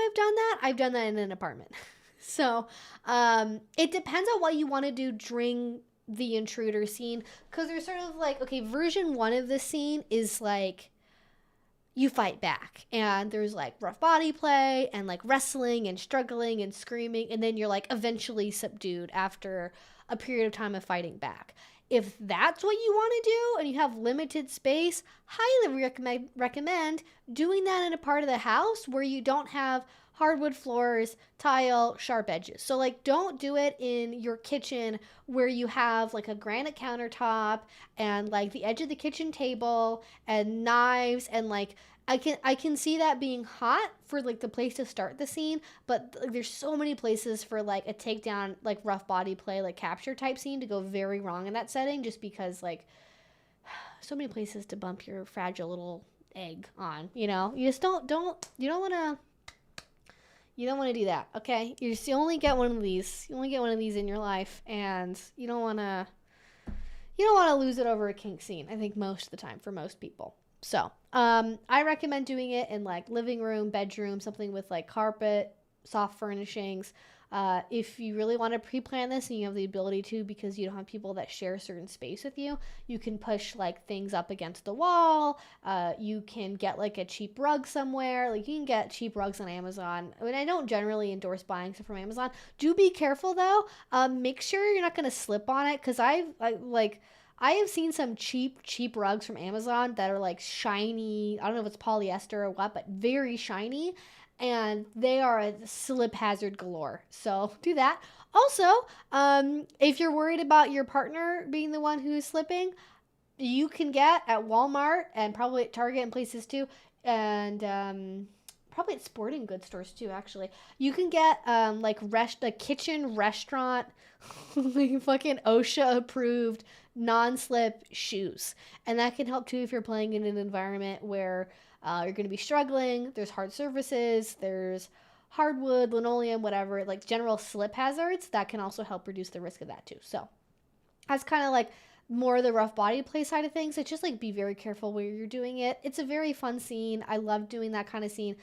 I've done that in an apartment. So it depends on what you want to do during the intruder scene, because there's sort of like, okay, version 1 of this scene is like you fight back, and there's like rough body play and like wrestling and struggling and screaming, and then you're like eventually subdued after a period of time of fighting back. If that's what you want to do and you have limited space, highly recommend doing that in a part of the house where you don't have hardwood floors, tile, sharp edges. So like, don't do it in your kitchen where you have like a granite countertop and like the edge of the kitchen table and knives, and like I can see that being hot for like the place to start the scene, but there's so many places for like a takedown, like rough body play, like capture type scene to go very wrong in that setting, just because like so many places to bump your fragile little egg on, you know? You just don't want to do that, okay? You only get one of these. You only get one of these in your life, and you don't want to lose it over a kink scene, I think, most of the time for most people. So, I recommend doing it in like living room, bedroom, something with like carpet, soft furnishings. If you really want to pre-plan this and you have the ability to, because you don't have people that share a certain space with you, you can push like things up against the wall. You can get like a cheap rug somewhere. Like you can get cheap rugs on Amazon. I mean, I don't generally endorse buying stuff from Amazon. Do be careful though. Make sure you're not going to slip on it, because I have seen some cheap rugs from Amazon that are like shiny. I don't know if it's polyester or what, but very shiny. And they are a slip hazard galore. So do that. Also, if you're worried about your partner being the one who's slipping, you can get at Walmart and probably at Target and places too, and probably at sporting goods stores too, actually. You can get like a kitchen restaurant, like fucking OSHA approved non-slip shoes. And that can help too if you're playing in an environment where you're going to be struggling. There's hard surfaces, there's hardwood, linoleum, whatever, like general slip hazards. That can also help reduce the risk of that too. So that's kind of like more the rough body play side of things. It's just like, be very careful where you're doing it. It's a very fun scene. I love doing that kind of scene.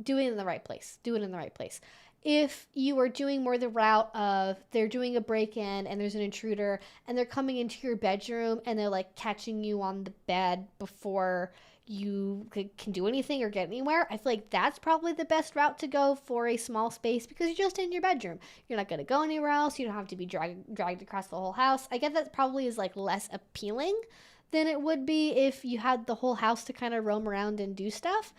Do it in the right place. Do it in the right place. If you are doing more the route of they're doing a break-in and there's an intruder and they're coming into your bedroom and they're like catching you on the bed before you can do anything or get anywhere, I feel like that's probably the best route to go for a small space, because you're just in your bedroom. You're not going to go anywhere else. You don't have to be dragged across the whole house. I get that probably is like less appealing than it would be if you had the whole house to kind of roam around and do stuff.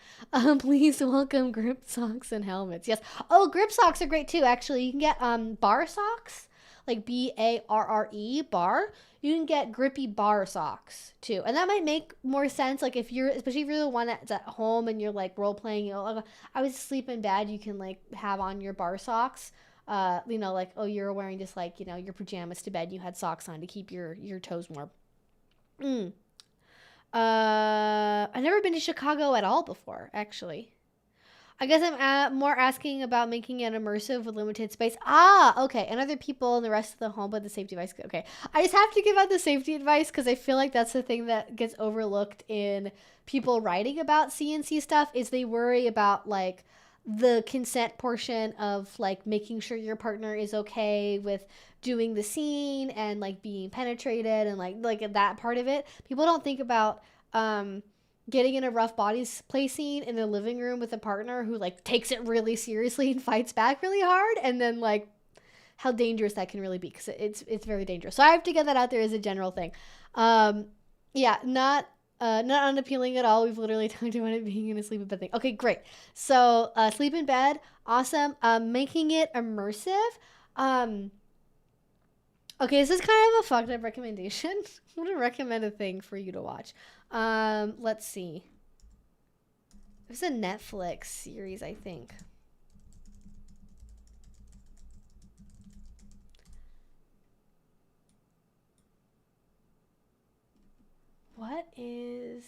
Please welcome grip socks and helmets. Yes. Oh, grip socks are great too, actually. You can get bar socks, like BARRE, bar, you can get grippy bar socks too. And that might make more sense. Like if you're, especially if you're the one that's at home and you're like role playing, you know, like, I was asleep in bed, you can like have on your bar socks. You know, like, oh, you're wearing just like, you know, your pajamas to bed. You had socks on to keep your toes warm. I've never been to Chicago at all before, actually. I guess I'm more asking about making it immersive with limited space. Okay. And other people in the rest of the home, but the safety advice. Okay. I just have to give out the safety advice because I feel like that's the thing that gets overlooked in people writing about CNC stuff is they worry about like the consent portion of like making sure your partner is okay with doing the scene and like being penetrated and like that part of it. People don't think about getting in a rough body play scene in a living room with a partner who like takes it really seriously and fights back really hard, and then like how dangerous that can really be, because it's very dangerous. So I have to get that out there as a general thing. Yeah, not unappealing at all. We've literally talked about it being in a sleep in bed thing. Okay, great. So sleep in bed, awesome. Making it immersive. Okay, this is kind of a fucked up recommendation. I'm gonna recommend a thing for you to watch. Let's see. There's a Netflix series, I think. What is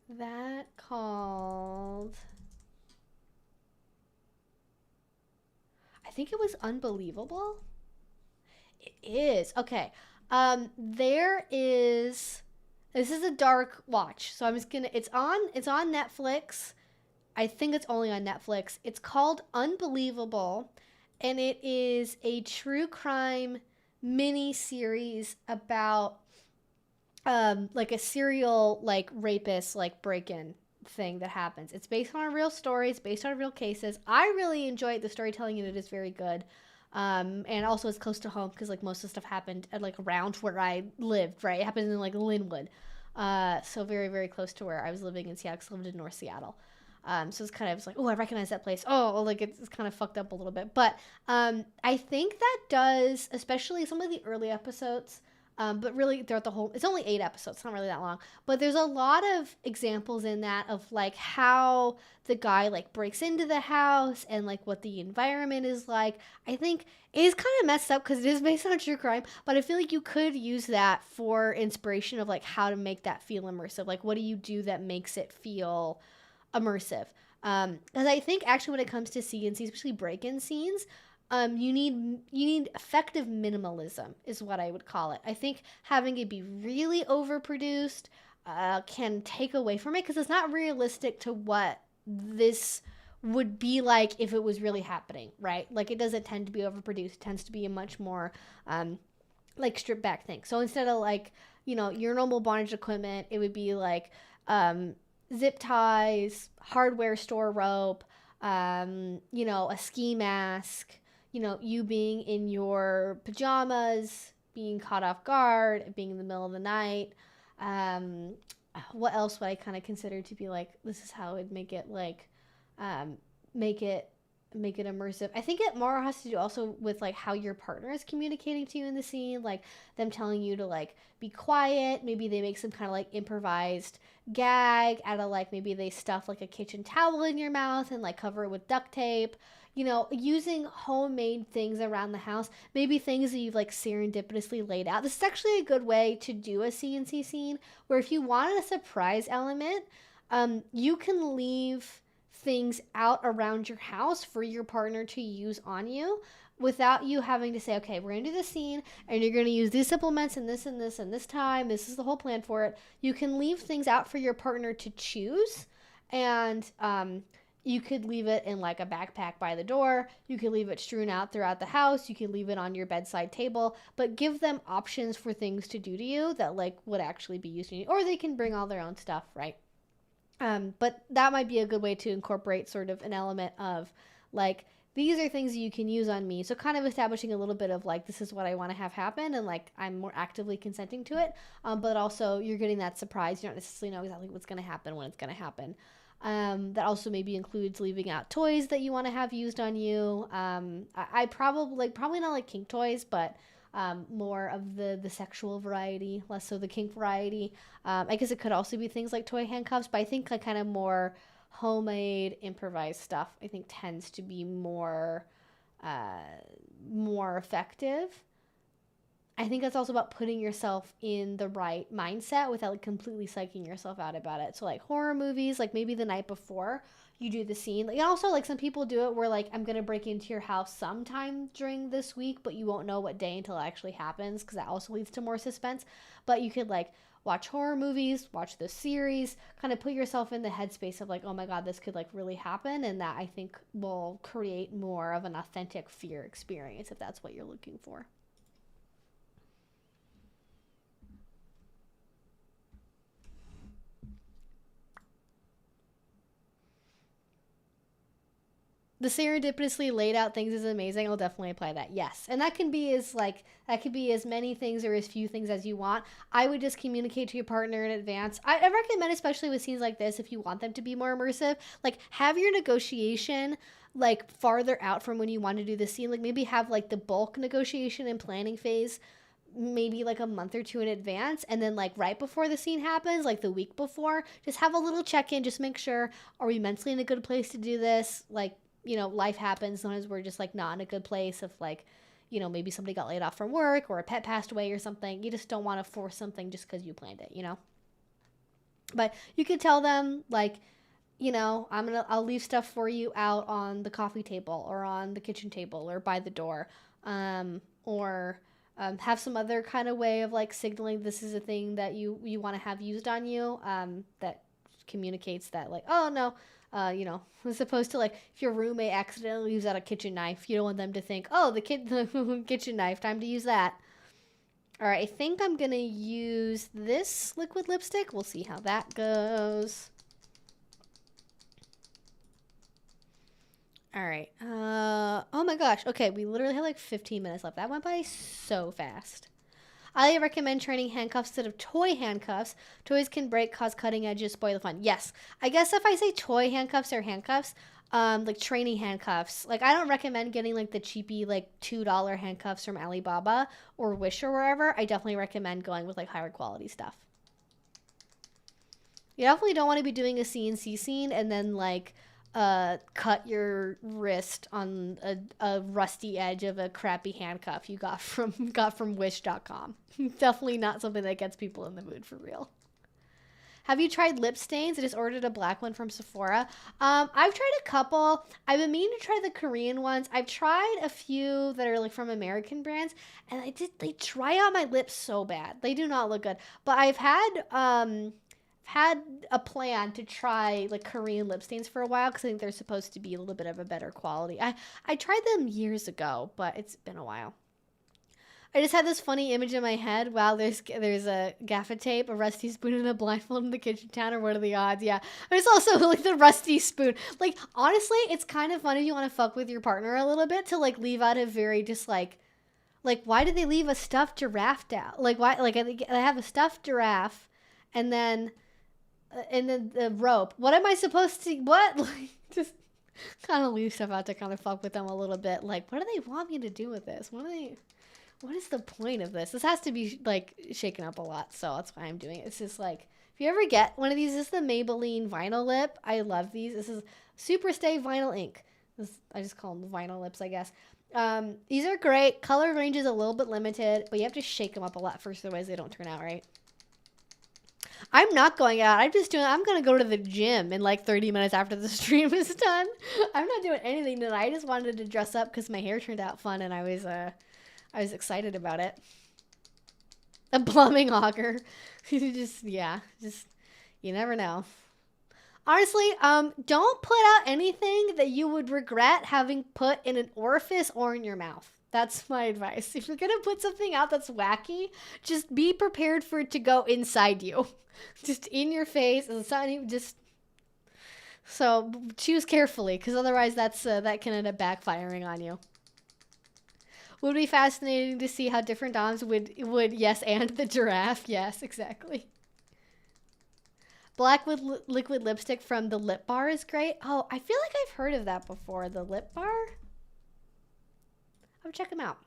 that called? I think it was Unbelievable. It is. Okay. This is a dark watch. So I'm just gonna, it's on Netflix. I think it's only on Netflix. It's called Unbelievable, and it is a true crime mini series about like a serial like rapist like break-in thing that happens. It's based on a real story. It's based on real cases. I really enjoy it. The storytelling in it is very good. And also it's close to home because like most of the stuff happened at like around where I lived, right? It happened in like Linwood. So very, very close to where I was living in Seattle, because I lived in North Seattle. So it's kind of like, oh, I recognize that place. Oh, like it's kind of fucked up a little bit. But I think that does, especially some of the early episodes, but really throughout the whole, it's only 8 episodes, it's not really that long, but there's a lot of examples in that of like how the guy like breaks into the house and like what the environment is like. I think it is kind of messed up because it is based on true crime, but I feel like you could use that for inspiration of like how to make that feel immersive. Like what do you do that makes it feel immersive? Because I think actually when it comes to CNC, especially break-in scenes, you need effective minimalism is what I would call it. I think having it be really overproduced can take away from it because it's not realistic to what this would be like if it was really happening, right? Like it doesn't tend to be overproduced. It tends to be a much more like stripped back thing. So instead of like, you know, your normal bondage equipment, it would be like zip ties, hardware store rope, you know, a ski mask, you know, you being in your pajamas, being caught off guard, being in the middle of the night. What else would I kind of consider to be like, this is how I'd make it like, make it immersive. I think it more has to do also with like how your partner is communicating to you in the scene, like them telling you to like be quiet. Maybe they make some kind of like improvised gag out of like, maybe they stuff like a kitchen towel in your mouth and like cover it with duct tape. You know, using homemade things around the house, maybe things that you've like serendipitously laid out. This is actually a good way to do a CNC scene where if you wanted a surprise element, you can leave things out around your house for your partner to use on you without you having to say, okay, we're going to do this scene and you're going to use these supplements and this and this and this time. This is the whole plan for it. You can leave things out for your partner to choose, and you could leave it in like a backpack by the door. You could leave it strewn out throughout the house. You could leave it on your bedside table, but give them options for things to do to you that like would actually be used to you, or they can bring all their own stuff, right? But that might be a good way to incorporate sort of an element of like, these are things you can use on me. So kind of establishing a little bit of like, this is what I want to have happen. And like, I'm more actively consenting to it. But also you're getting that surprise. You don't necessarily know exactly what's going to happen when it's going to happen. That also maybe includes leaving out toys that you want to have used on you. I probably not like kink toys, but more of the sexual variety, less so the kink variety. I guess it could also be things like toy handcuffs, but I think like kind of more homemade, improvised stuff, I think tends to be more effective. I think that's also about putting yourself in the right mindset without like completely psyching yourself out about it. So like horror movies, like maybe the night before you do the scene. Like, and also like some people do it where like I'm gonna break into your house sometime during this week, but you won't know what day until it actually happens, because that also leads to more suspense. But you could like watch horror movies, watch the series, kind of put yourself in the headspace of like, oh my god, this could like really happen, and that I think will create more of an authentic fear experience if that's what you're looking for. The serendipitously laid out things is amazing. I'll definitely apply that. Yes. And that can be as many things or as few things as you want. I would just communicate to your partner in advance. I recommend, especially with scenes like this, if you want them to be more immersive, like have your negotiation like farther out from when you want to do the scene. Like maybe have like the bulk negotiation and planning phase maybe like a month or two in advance, and then like right before the scene happens, like the week before, just have a little check-in, just make sure, are we mentally in a good place to do this? Like, life happens. Sometimes we're just like not in a good place of like, maybe somebody got laid off from work or a pet passed away or something. You just don't want to force something just because you planned it. But you could tell them like, I'll leave stuff for you out on the coffee table or on the kitchen table or by the door, or have some other kind of way of like signaling this is a thing that you want to have used on you, that communicates that like, oh no, as opposed to like if your roommate accidentally leaves out a kitchen knife, you don't want them to think, oh, the kitchen knife, time to use that. All right, I think I'm gonna use this liquid lipstick. We'll see how that goes. All right. Oh my gosh. Okay, we literally have like 15 minutes left. That went by so fast. I recommend training handcuffs instead of toy handcuffs. Toys can break, cause cutting edges, spoil the fun. Yes. I guess if I say toy handcuffs or handcuffs, like training handcuffs, like I don't recommend getting like the cheapy like $2 handcuffs from Alibaba or Wish or wherever. I definitely recommend going with like higher quality stuff. You definitely don't want to be doing a CNC scene and then like cut your wrist on a rusty edge of a crappy handcuff you got from wish.com. Definitely not something that gets people in the mood for real. Have you tried lip stains? I just ordered a black one from Sephora. I've tried a couple. I've been meaning to try the Korean ones. I've tried a few that are like from American brands, and they dry out my lips so bad. They do not look good. But I've had a plan to try like Korean lip stains for a while because I think they're supposed to be a little bit of a better quality. I tried them years ago, but it's been a while. I just had this funny image in my head. Wow, there's a gaffer tape, a rusty spoon, and a blindfold in the kitchen counter. What are the odds? Yeah. There's also like the rusty spoon. Like honestly, it's kind of fun if you want to fuck with your partner a little bit to like leave out a very just like why did they leave a stuffed giraffe out? Like why? Like I have a stuffed giraffe, and then the rope. What am I supposed to? What? Like just kind of leave stuff out to kind of fuck with them a little bit. Like what do they want me to do with this? What is the point of this? This has to be like shaken up a lot, so that's why I'm doing it. It's just like if you ever get one of these, this is the Maybelline vinyl lip. I love these. This is Super Stay Vinyl Ink. I just call them vinyl lips, I guess. These are great. Color range is a little bit limited, but you have to shake them up a lot first, otherwise they don't turn out right. I'm not going out. I'm going to go to the gym in like 30 minutes after the stream is done. I'm not doing anything tonight. I just wanted to dress up because my hair turned out fun and I was excited about it. A plumbing auger. just you never know. Honestly, don't put out anything that you would regret having put in an orifice or in your mouth. That's my advice. If you're going to put something out that's wacky, just be prepared for it to go inside you. Just in your face. It's not even just... So choose carefully, because otherwise that can end up backfiring on you. Would be fascinating to see how different doms would yes, and the giraffe. Yes, exactly. Black with liquid lipstick from the Lip Bar is great. Oh, I feel like I've heard of that before. The Lip Bar? I'll check them out.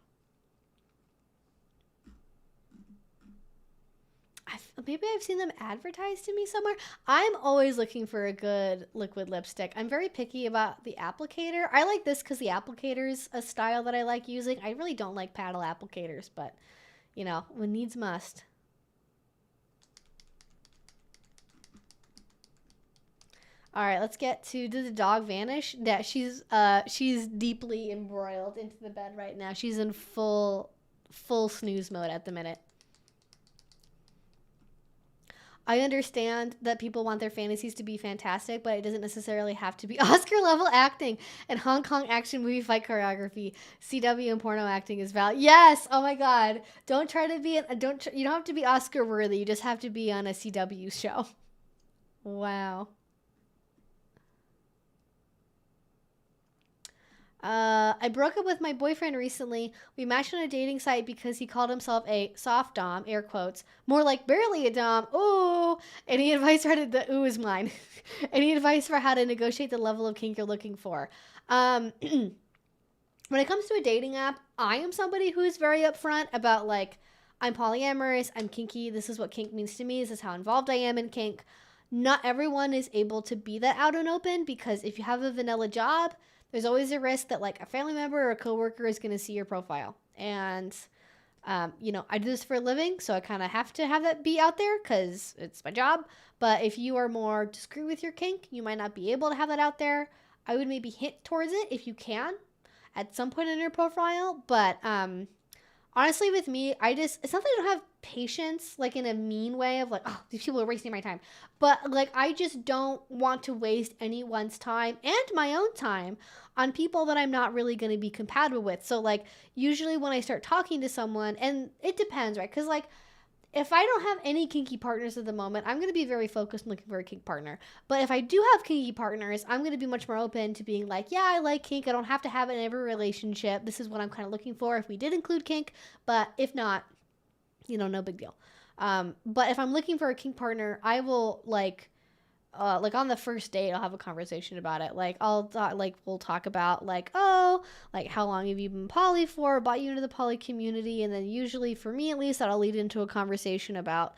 Maybe I've seen them advertised to me somewhere. I'm always looking for a good liquid lipstick. I'm very picky about the applicator. I like this because the applicator's a style that I like using. I really don't like paddle applicators, but, you know, when needs must. All right, let's get to, did the dog vanish? Yeah, she's deeply embroiled into the bed right now. She's in full snooze mode at the minute. I understand that people want their fantasies to be fantastic, but it doesn't necessarily have to be Oscar-level acting and Hong Kong action movie fight choreography. CW and porno acting is valid. Yes! Oh my god. Don't try to be... you don't have to be Oscar-worthy. You just have to be on a CW show. Wow. I broke up with my boyfriend recently. We matched on a dating site because he called himself a soft dom, air quotes, more like barely a dom. Ooh, any advice for how to, the ooh is mine. Any advice for how to negotiate the level of kink you're looking for? When it comes to a dating app, I am somebody who is very upfront about like, I'm polyamorous, I'm kinky, this is what kink means to me, this is how involved I am in kink. Not everyone is able to be that out and open because if you have a vanilla job, there's always a risk that like a family member or a coworker is going to see your profile. And, you know, I do this for a living, so I kind of have to have that be out there because it's my job. But if you are more discreet with your kink, you might not be able to have that out there. I would maybe hint towards it if you can at some point in your profile. But honestly, with me, it's not that I don't have patience, like in a mean way of like, oh, these people are wasting my time. But like, I just don't want to waste anyone's time and my own time on people that I'm not really going to be compatible with. So like, usually when I start talking to someone, and it depends, right? Because like, if I don't have any kinky partners at the moment, I'm going to be very focused on looking for a kink partner. But if I do have kinky partners, I'm going to be much more open to being like, yeah, I like kink. I don't have to have it in every relationship. This is what I'm kind of looking for if we did include kink. But if not, you know, no big deal. But if I'm looking for a kink partner, I will like on the first date, I'll have a conversation about it. Like we'll talk about like, oh, like how long have you been poly for? Brought you into the poly community, and then usually for me at least, that'll lead into a conversation about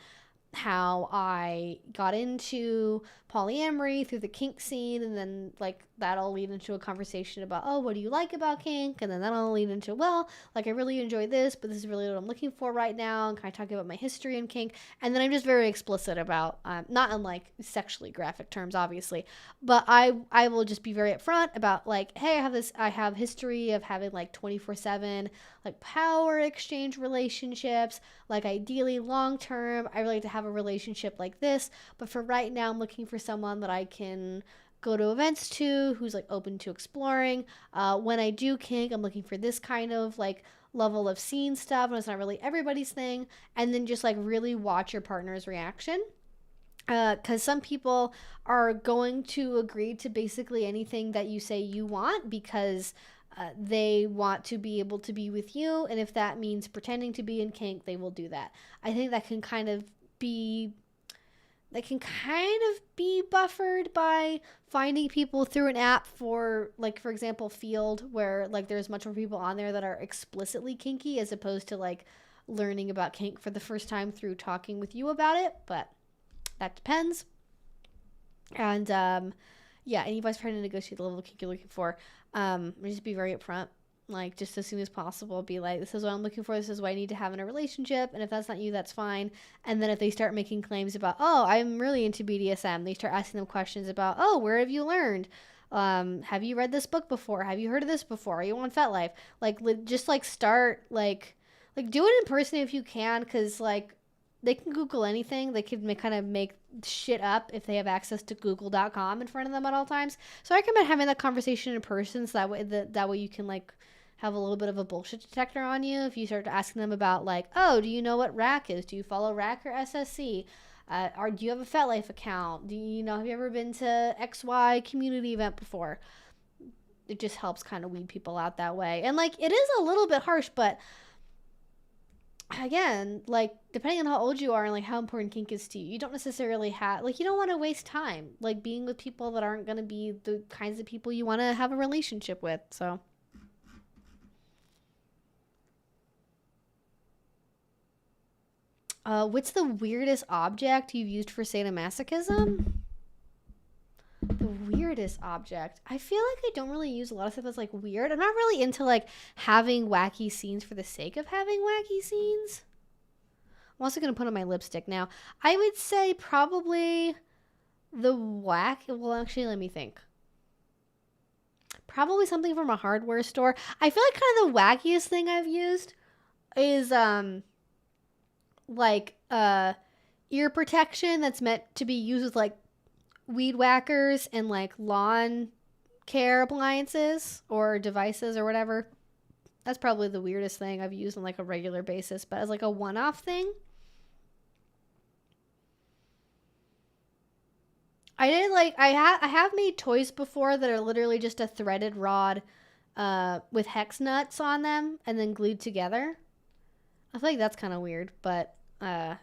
how I got into polyamory through the kink scene, and then like that'll lead into a conversation about, oh, what do you like about kink? And then that'll lead into, well, like I really enjoy this, but this is really what I'm looking for right now, and kind of talking about my history in kink. And then I'm just very explicit about, not in like sexually graphic terms, obviously, but I will just be very upfront about like, hey, I have history of having like 24/7 like power exchange relationships, like ideally long term. I really like to have a relationship like this, but for right now, I'm looking for someone that I can go to events to, who's like open to exploring. When I do kink, I'm looking for this kind of like level of scene stuff, and it's not really everybody's thing. And then just like really watch your partner's reaction. Because some people are going to agree to basically anything that you say you want because they want to be able to be with you. And if that means pretending to be in kink, they will do that. I think that can kind of be buffered by finding people through an app for, like, for example, Field, where like there's much more people on there that are explicitly kinky as opposed to like learning about kink for the first time through talking with you about it. But that depends. And yeah, anybody's trying to negotiate the level of kink you're looking for, just be very upfront. Like, just as soon as possible, be like, this is what I'm looking for, this is what I need to have in a relationship, and if that's not you, that's fine. And then if they start making claims about, oh, I'm really into BDSM, they start asking them questions about, oh, where have you learned? Have you read this book before? Have you heard of this before? Are you on FetLife? Like, just, like, start, like do it in person if you can, because, like, they can Google anything. They can kind of make shit up if they have access to google.com in front of them at all times. So I recommend having that conversation in person, so that way you can, like, have a little bit of a bullshit detector on you if you start asking them about, like, oh, do you know what RAC is? Do you follow RAC or SSC? Or do you have a FetLife account? Have you ever been to XY community event before? It just helps kind of weed people out that way. And, like, it is a little bit harsh, but again, like, depending on how old you are and, like, how important kink is to you, you don't necessarily have, like, you don't want to waste time, like, being with people that aren't going to be the kinds of people you want to have a relationship with, so. What's the weirdest object you've used for sadomasochism? The weirdest object. I feel like I don't really use a lot of stuff that's, like, weird. I'm not really into, like, having wacky scenes for the sake of having wacky scenes. I'm also going to put on my lipstick now. I would say probably the well, actually, let me think. Probably something from a hardware store. I feel like kind of the wackiest thing I've used is, like, ear protection that's meant to be used with, like, weed whackers and, like, lawn care appliances or devices or whatever. That's probably the weirdest thing I've used on, like, a regular basis, but as, like, a one-off thing. I did, like, I have made toys before that are literally just a threaded rod with hex nuts on them and then glued together. I feel like that's kind of weird, but I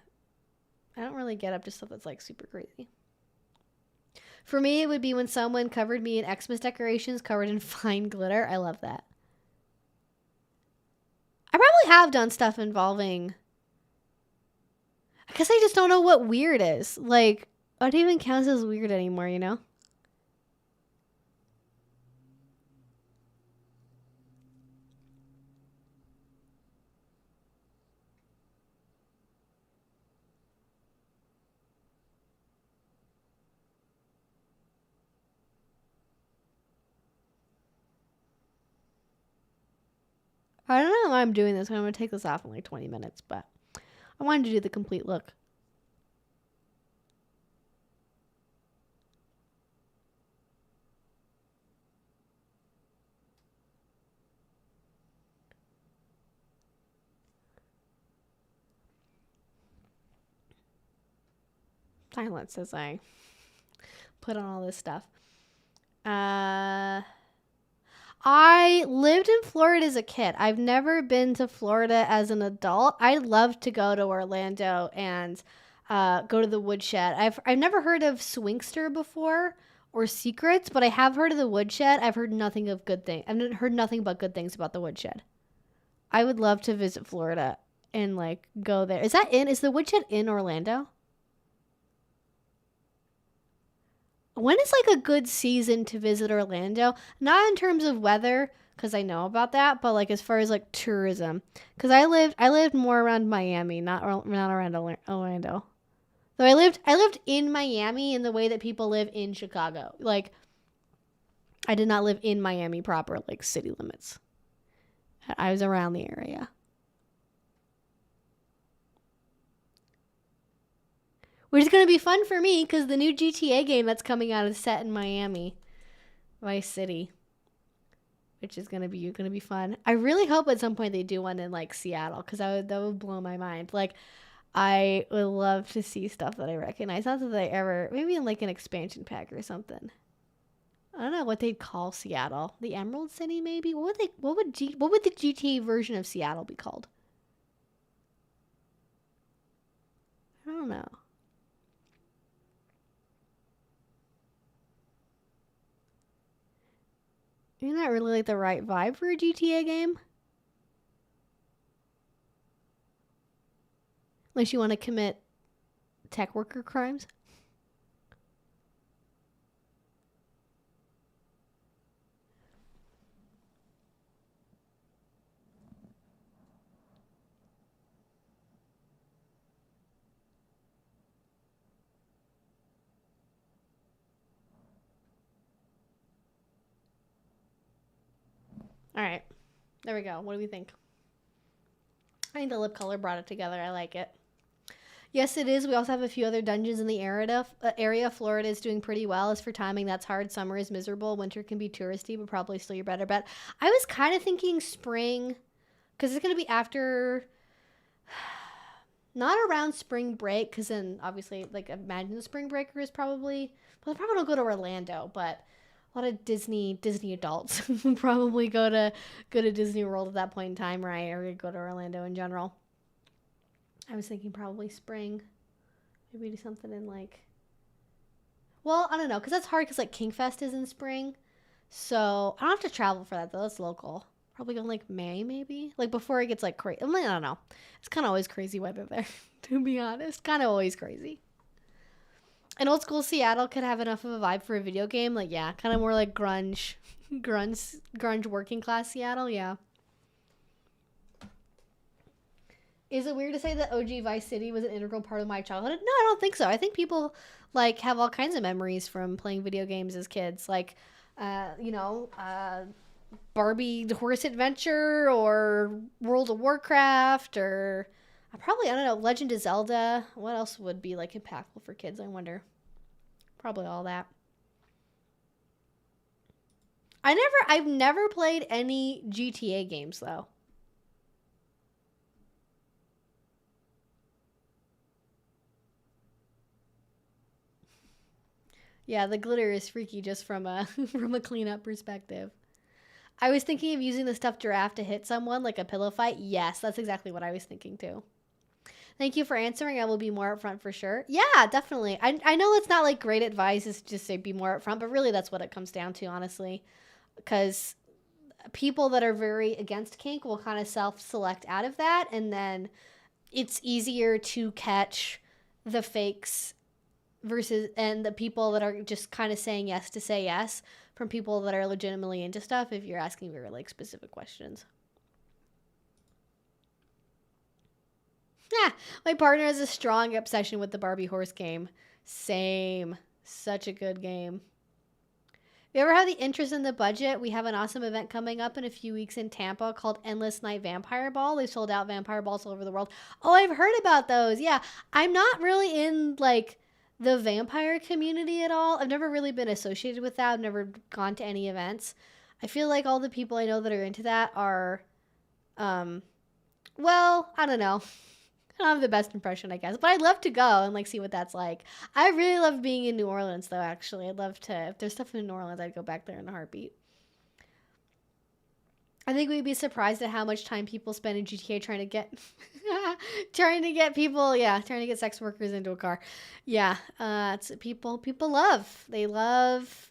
don't really get up to stuff that's, like, super crazy. For me, it would be when someone covered me in Xmas decorations covered in fine glitter. I love that. I probably have done stuff involving... I guess I just don't know what weird is. Like, what even counts as weird anymore, you know? I don't know why I'm doing this. I'm going to take this off in like 20 minutes, but I wanted to do the complete look. Silence as I put on all this stuff. I lived in Florida as a kid. I've never been to Florida as an adult. I'd love to go to Orlando and go to the woodshed. I've never heard of Swingster before or Secrets, but I have heard of the woodshed. I've heard nothing of good things. I've heard nothing but good things about the woodshed. I would love to visit Florida and like go there. Is the woodshed in Orlando? When is like a good season to visit Orlando? Not in terms of weather, because I know about that, but like as far as like tourism, because I lived more around Miami, not around Orlando. So I lived in Miami in the way that people live in Chicago. Like I did not live in Miami proper, like city limits. I was around the area. Which is going to be fun for me because the new GTA game that's coming out is set in Miami, Vice City, which is going to be fun. I really hope at some point they do one in like Seattle because that would blow my mind. Like I would love to see stuff that I recognize. Not that they ever, maybe in like an expansion pack or something. I don't know what they'd call Seattle. The Emerald City, maybe. What would the GTA version of Seattle be called? I don't know. You're not really like the right vibe for a GTA game. Unless you want to commit tech worker crimes. All right, there we go. What do we think? I think the lip color brought it together. I like it. Yes, it is. We also have a few other dungeons in the area. Florida is doing pretty well. As for timing, that's hard. Summer is miserable. Winter can be touristy, but probably still your better bet. I was kind of thinking spring, because it's going to be after, not around spring break, because then obviously, like, imagine the spring breaker is probably, well, they probably don't go to Orlando, but a lot of Disney adults probably go to Disney World at that point in time, right? Or go to Orlando in general. I was thinking probably spring. Maybe do something in like, well, I don't know, because that's hard because like Kingfest is in spring. So I don't have to travel for that though. That's local. Probably go in like May maybe. Like before it gets like crazy. I don't know. It's kind of always crazy weather there, to be honest. Kind of always crazy. And old school Seattle could have enough of a vibe for a video game. Like, yeah, kind of more like grunge working class Seattle. Yeah. Is it weird to say that OG Vice City was an integral part of my childhood? No, I don't think so. I think people like have all kinds of memories from playing video games as kids. Like, Barbie Horse Adventure or World of Warcraft or probably, I don't know, Legend of Zelda. What else would be like impactful for kids, I wonder? Probably all that. I've never played any GTA games though. Yeah, the glitter is freaky just from a from a cleanup perspective. I was thinking of using the stuffed giraffe to hit someone like a pillow fight. Yes, that's exactly what I was thinking too. Thank you for answering. I will be more upfront for sure. Yeah, definitely. I know it's not like great advice is just say be more upfront, but really that's what it comes down to, honestly. Because people that are very against kink will kind of self-select out of that, and then it's easier to catch the fakes and the people that are just kind of saying yes to say yes from people that are legitimately into stuff if you're asking very like specific questions. Yeah, my partner has a strong obsession with the Barbie horse game. Same. Such a good game. If you ever have the interest in the budget, we have an awesome event coming up in a few weeks in Tampa called Endless Night Vampire Ball. They sold out vampire balls all over the world. Oh, I've heard about those. Yeah, I'm not really in like the vampire community at all. I've never really been associated with that. I've never gone to any events. I feel like all the people I know that are into that are, well, I don't know. I don't have the best impression, I guess. But I'd love to go and like see what that's like. I really love being in New Orleans, though, actually. I'd love to. If there's stuff in New Orleans, I'd go back there in a heartbeat. I think we'd be surprised at how much time people spend in GTA trying to get trying to get sex workers into a car. Yeah, it's people love. They love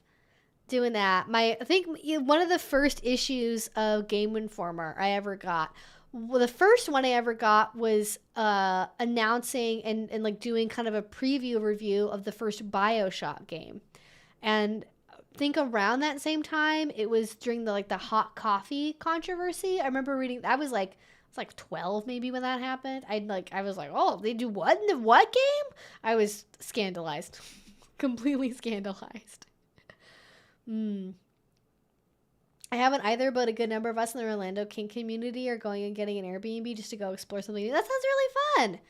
doing that. I think one of the first issues of Game Informer I ever got, well, the first one I ever got was announcing and like doing kind of a preview review of the first BioShock game. And I think around that same time, it was during the hot coffee controversy. I remember reading, I was like 12 maybe when that happened. I was like, oh, they do what in the what game? I was scandalized. Completely scandalized. I haven't either, but a good number of us in the Orlando kink community are going and getting an Airbnb just to go explore something new. That sounds really fun.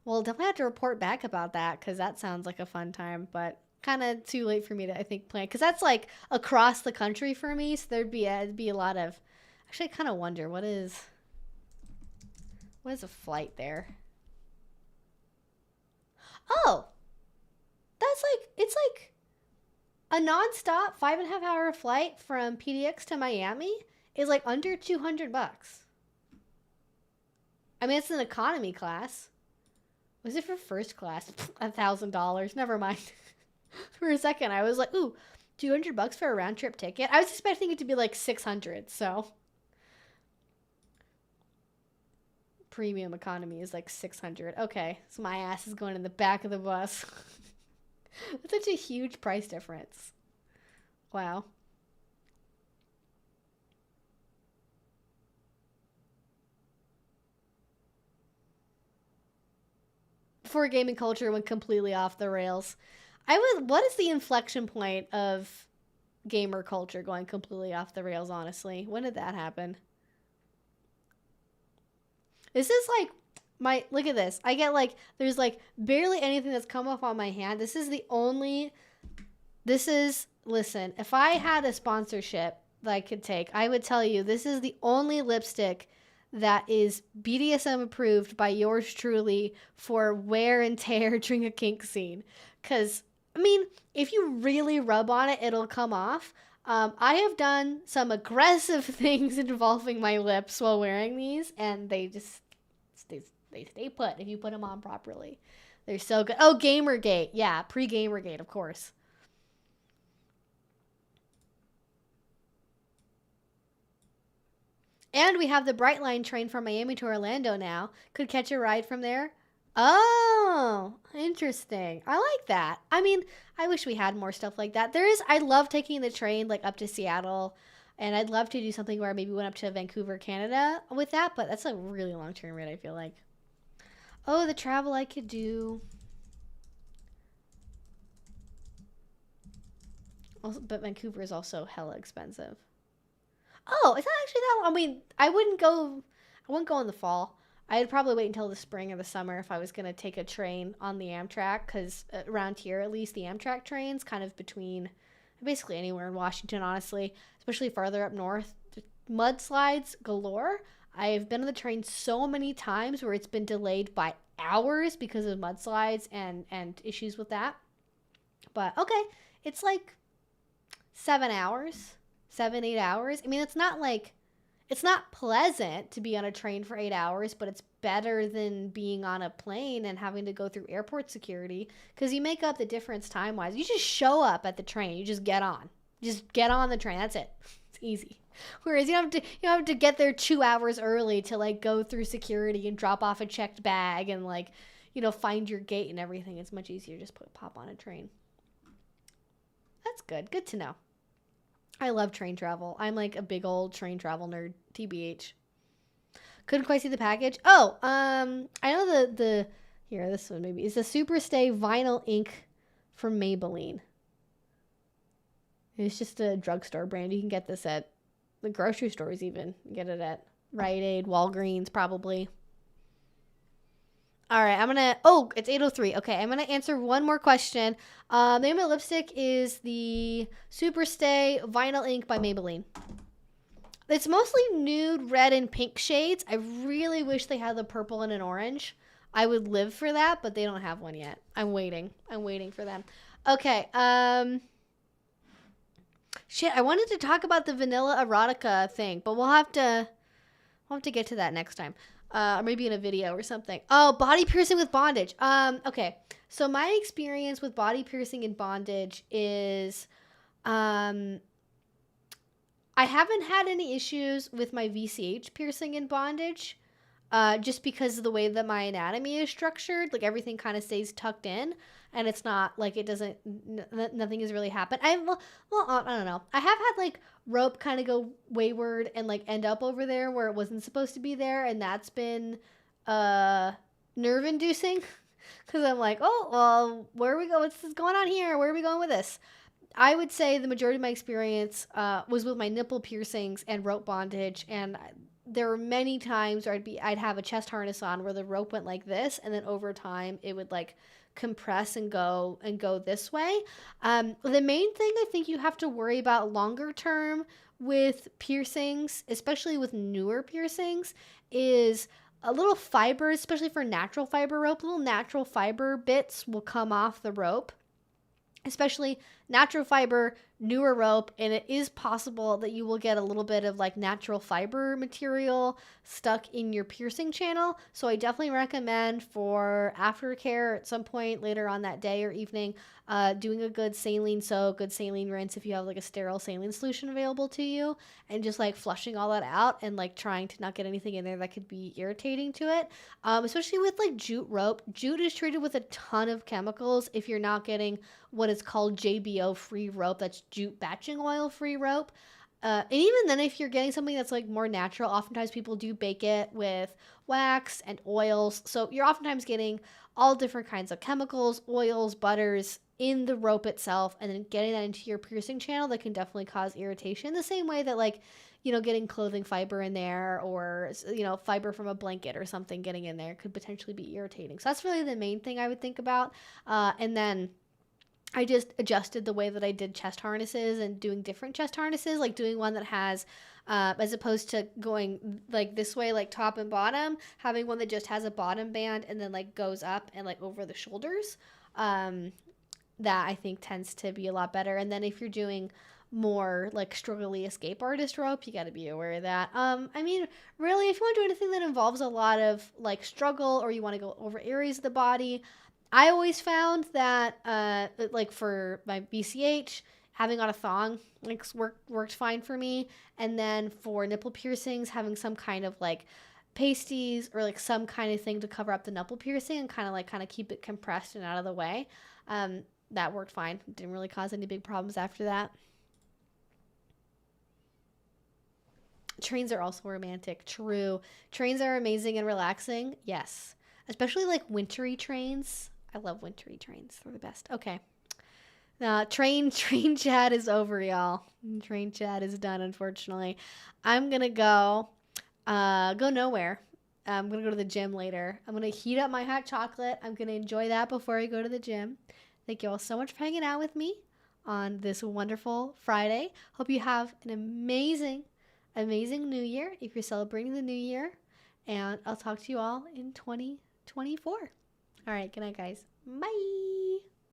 Well, definitely have to report back about that because that sounds like a fun time, but kind of too late for me to, I think, plan. Because that's like across the country for me, so it'd be a lot of... Actually, I kind of wonder, what is a flight there? Oh! It's like a non-stop 5.5 hour flight from PDX to Miami is like under $200. I mean, it's an economy class. Was it for first class? $1,000. Never mind. For a second, I was like, ooh, $200 for a round trip ticket. I was expecting it to be like $600. So premium economy is like $600. Okay, so my ass is going in the back of the bus. That's such a huge price difference. Wow. Before gaming culture went completely off the rails. What is the inflection point of gamer culture going completely off the rails, honestly? When did that happen? This is like look at this. I get like, there's like barely anything that's come up on my hand. Listen, if I had a sponsorship that I could take, I would tell you this is the only lipstick that is BDSM approved by yours truly for wear and tear during a kink scene. Because, I mean, if you really rub on it, it'll come off. I have done some aggressive things involving my lips while wearing these, and they They stay put if you put them on properly. They're so good. Oh, Gamergate. Yeah, pre-Gamergate, of course. And we have the Brightline train from Miami to Orlando now. Could catch a ride from there. Oh, interesting. I like that. I mean, I wish we had more stuff like that. I love taking the train like up to Seattle, and I'd love to do something where I maybe went up to Vancouver, Canada with that, but that's a really long-term ride, I feel like. Oh, the travel I could do. Also, but Vancouver is also hella expensive. Oh, it's not actually that long. I mean, I wouldn't go in the fall. I'd probably wait until the spring or the summer if I was going to take a train on the Amtrak, because around here, at least, the Amtrak trains kind of between basically anywhere in Washington, honestly, especially farther up north. Mudslides galore. I've been on the train so many times where it's been delayed by hours because of mudslides and issues with that. But okay, it's like 7 hours, 7, 8 hours. I mean, it's not pleasant to be on a train for 8 hours, but it's better than being on a plane and having to go through airport security, because you make up the difference time-wise. You just show up at the train. You just get on. Just get on the train. That's it. It's easy. Whereas you don't have to get there 2 hours early to like go through security and drop off a checked bag and like, find your gate and everything. It's much easier. Just pop on a train. That's good. Good to know. I love train travel. I'm like a big old train travel nerd, TBH. Couldn't quite see the package. Oh, I know here, this one maybe. It's the Superstay Vinyl Ink from Maybelline. It's just a drugstore brand. You can get this at the grocery stores even. You get it at Rite Aid, Walgreens, probably. All right, it's 8:03. Okay, I'm going to answer one more question. The name of the lipstick is the Superstay Vinyl Ink by Maybelline. It's mostly nude, red, and pink shades. I really wish they had the purple and an orange. I would live for that, but they don't have one yet. I'm waiting for them. Okay, shit, I wanted to talk about the vanilla erotica thing, but we'll have to get to that next time. Or maybe in a video or something. Oh, body piercing with bondage. Okay. So my experience with body piercing and bondage is, I haven't had any issues with my VCH piercing and bondage, just because of the way that my anatomy is structured. Like everything kind of stays tucked in, and it's not like nothing has really happened. I don't know. I have had like rope kind of go wayward and like end up over there where it wasn't supposed to be there, and that's been nerve inducing, because I'm like, oh well, where are we going? What's going on here? Where are we going with this? I would say the majority of my experience was with my nipple piercings and rope bondage, and there were many times where I'd have a chest harness on where the rope went like this, and then over time it would like compress and go this way. The main thing I think you have to worry about longer term with piercings, especially with newer piercings, is a little fiber, especially for natural fiber rope. Little natural fiber bits will come off the rope, especially natural fiber, newer rope, and it is possible that you will get a little bit of like natural fiber material stuck in your piercing channel. So I definitely recommend for aftercare at some point later on that day or evening, doing a good saline soak, good saline rinse if you have like a sterile saline solution available to you, and just like flushing all that out and like trying to not get anything in there that could be irritating to it. Especially with like jute rope. Jute is treated with a ton of chemicals if you're not getting what is called JBO free rope. That's jute batching oil free rope. And even then, if you're getting something that's like more natural, oftentimes people do bake it with wax and oils. So you're oftentimes getting all different kinds of chemicals, oils, butters in the rope itself, and then getting that into your piercing channel that can definitely cause irritation. The same way that like, getting clothing fiber in there, or, fiber from a blanket or something getting in there could potentially be irritating. So that's really the main thing I would think about. And then I just adjusted the way that I did chest harnesses and doing different chest harnesses, like doing one that has, as opposed to going like this way, like top and bottom, having one that just has a bottom band and then like goes up and like over the shoulders. That I think tends to be a lot better. And then if you're doing more like struggly escape artist rope. You got to be aware of that. I mean, really, if you want to do anything that involves a lot of like struggle, or you want to go over areas of the body, I always found that like for my BCH, having on a thong like worked fine for me. And then for nipple piercings, having some kind of like pasties or like some kind of thing to cover up the nipple piercing and kind of keep it compressed and out of the way. That worked fine. Didn't really cause any big problems after that. Trains are also romantic. True. Trains are amazing and relaxing. Yes. Especially like wintry trains. I love wintry trains. They're the best. Okay. Train chat is over, y'all. Train chat is done, unfortunately. I'm going to go nowhere. I'm going to go to the gym later. I'm going to heat up my hot chocolate. I'm going to enjoy that before I go to the gym. Thank you all so much for hanging out with me on this wonderful Friday. Hope you have an amazing new year if you're celebrating the new year. And I'll talk to you all in 2024. All right, good night, guys. Bye.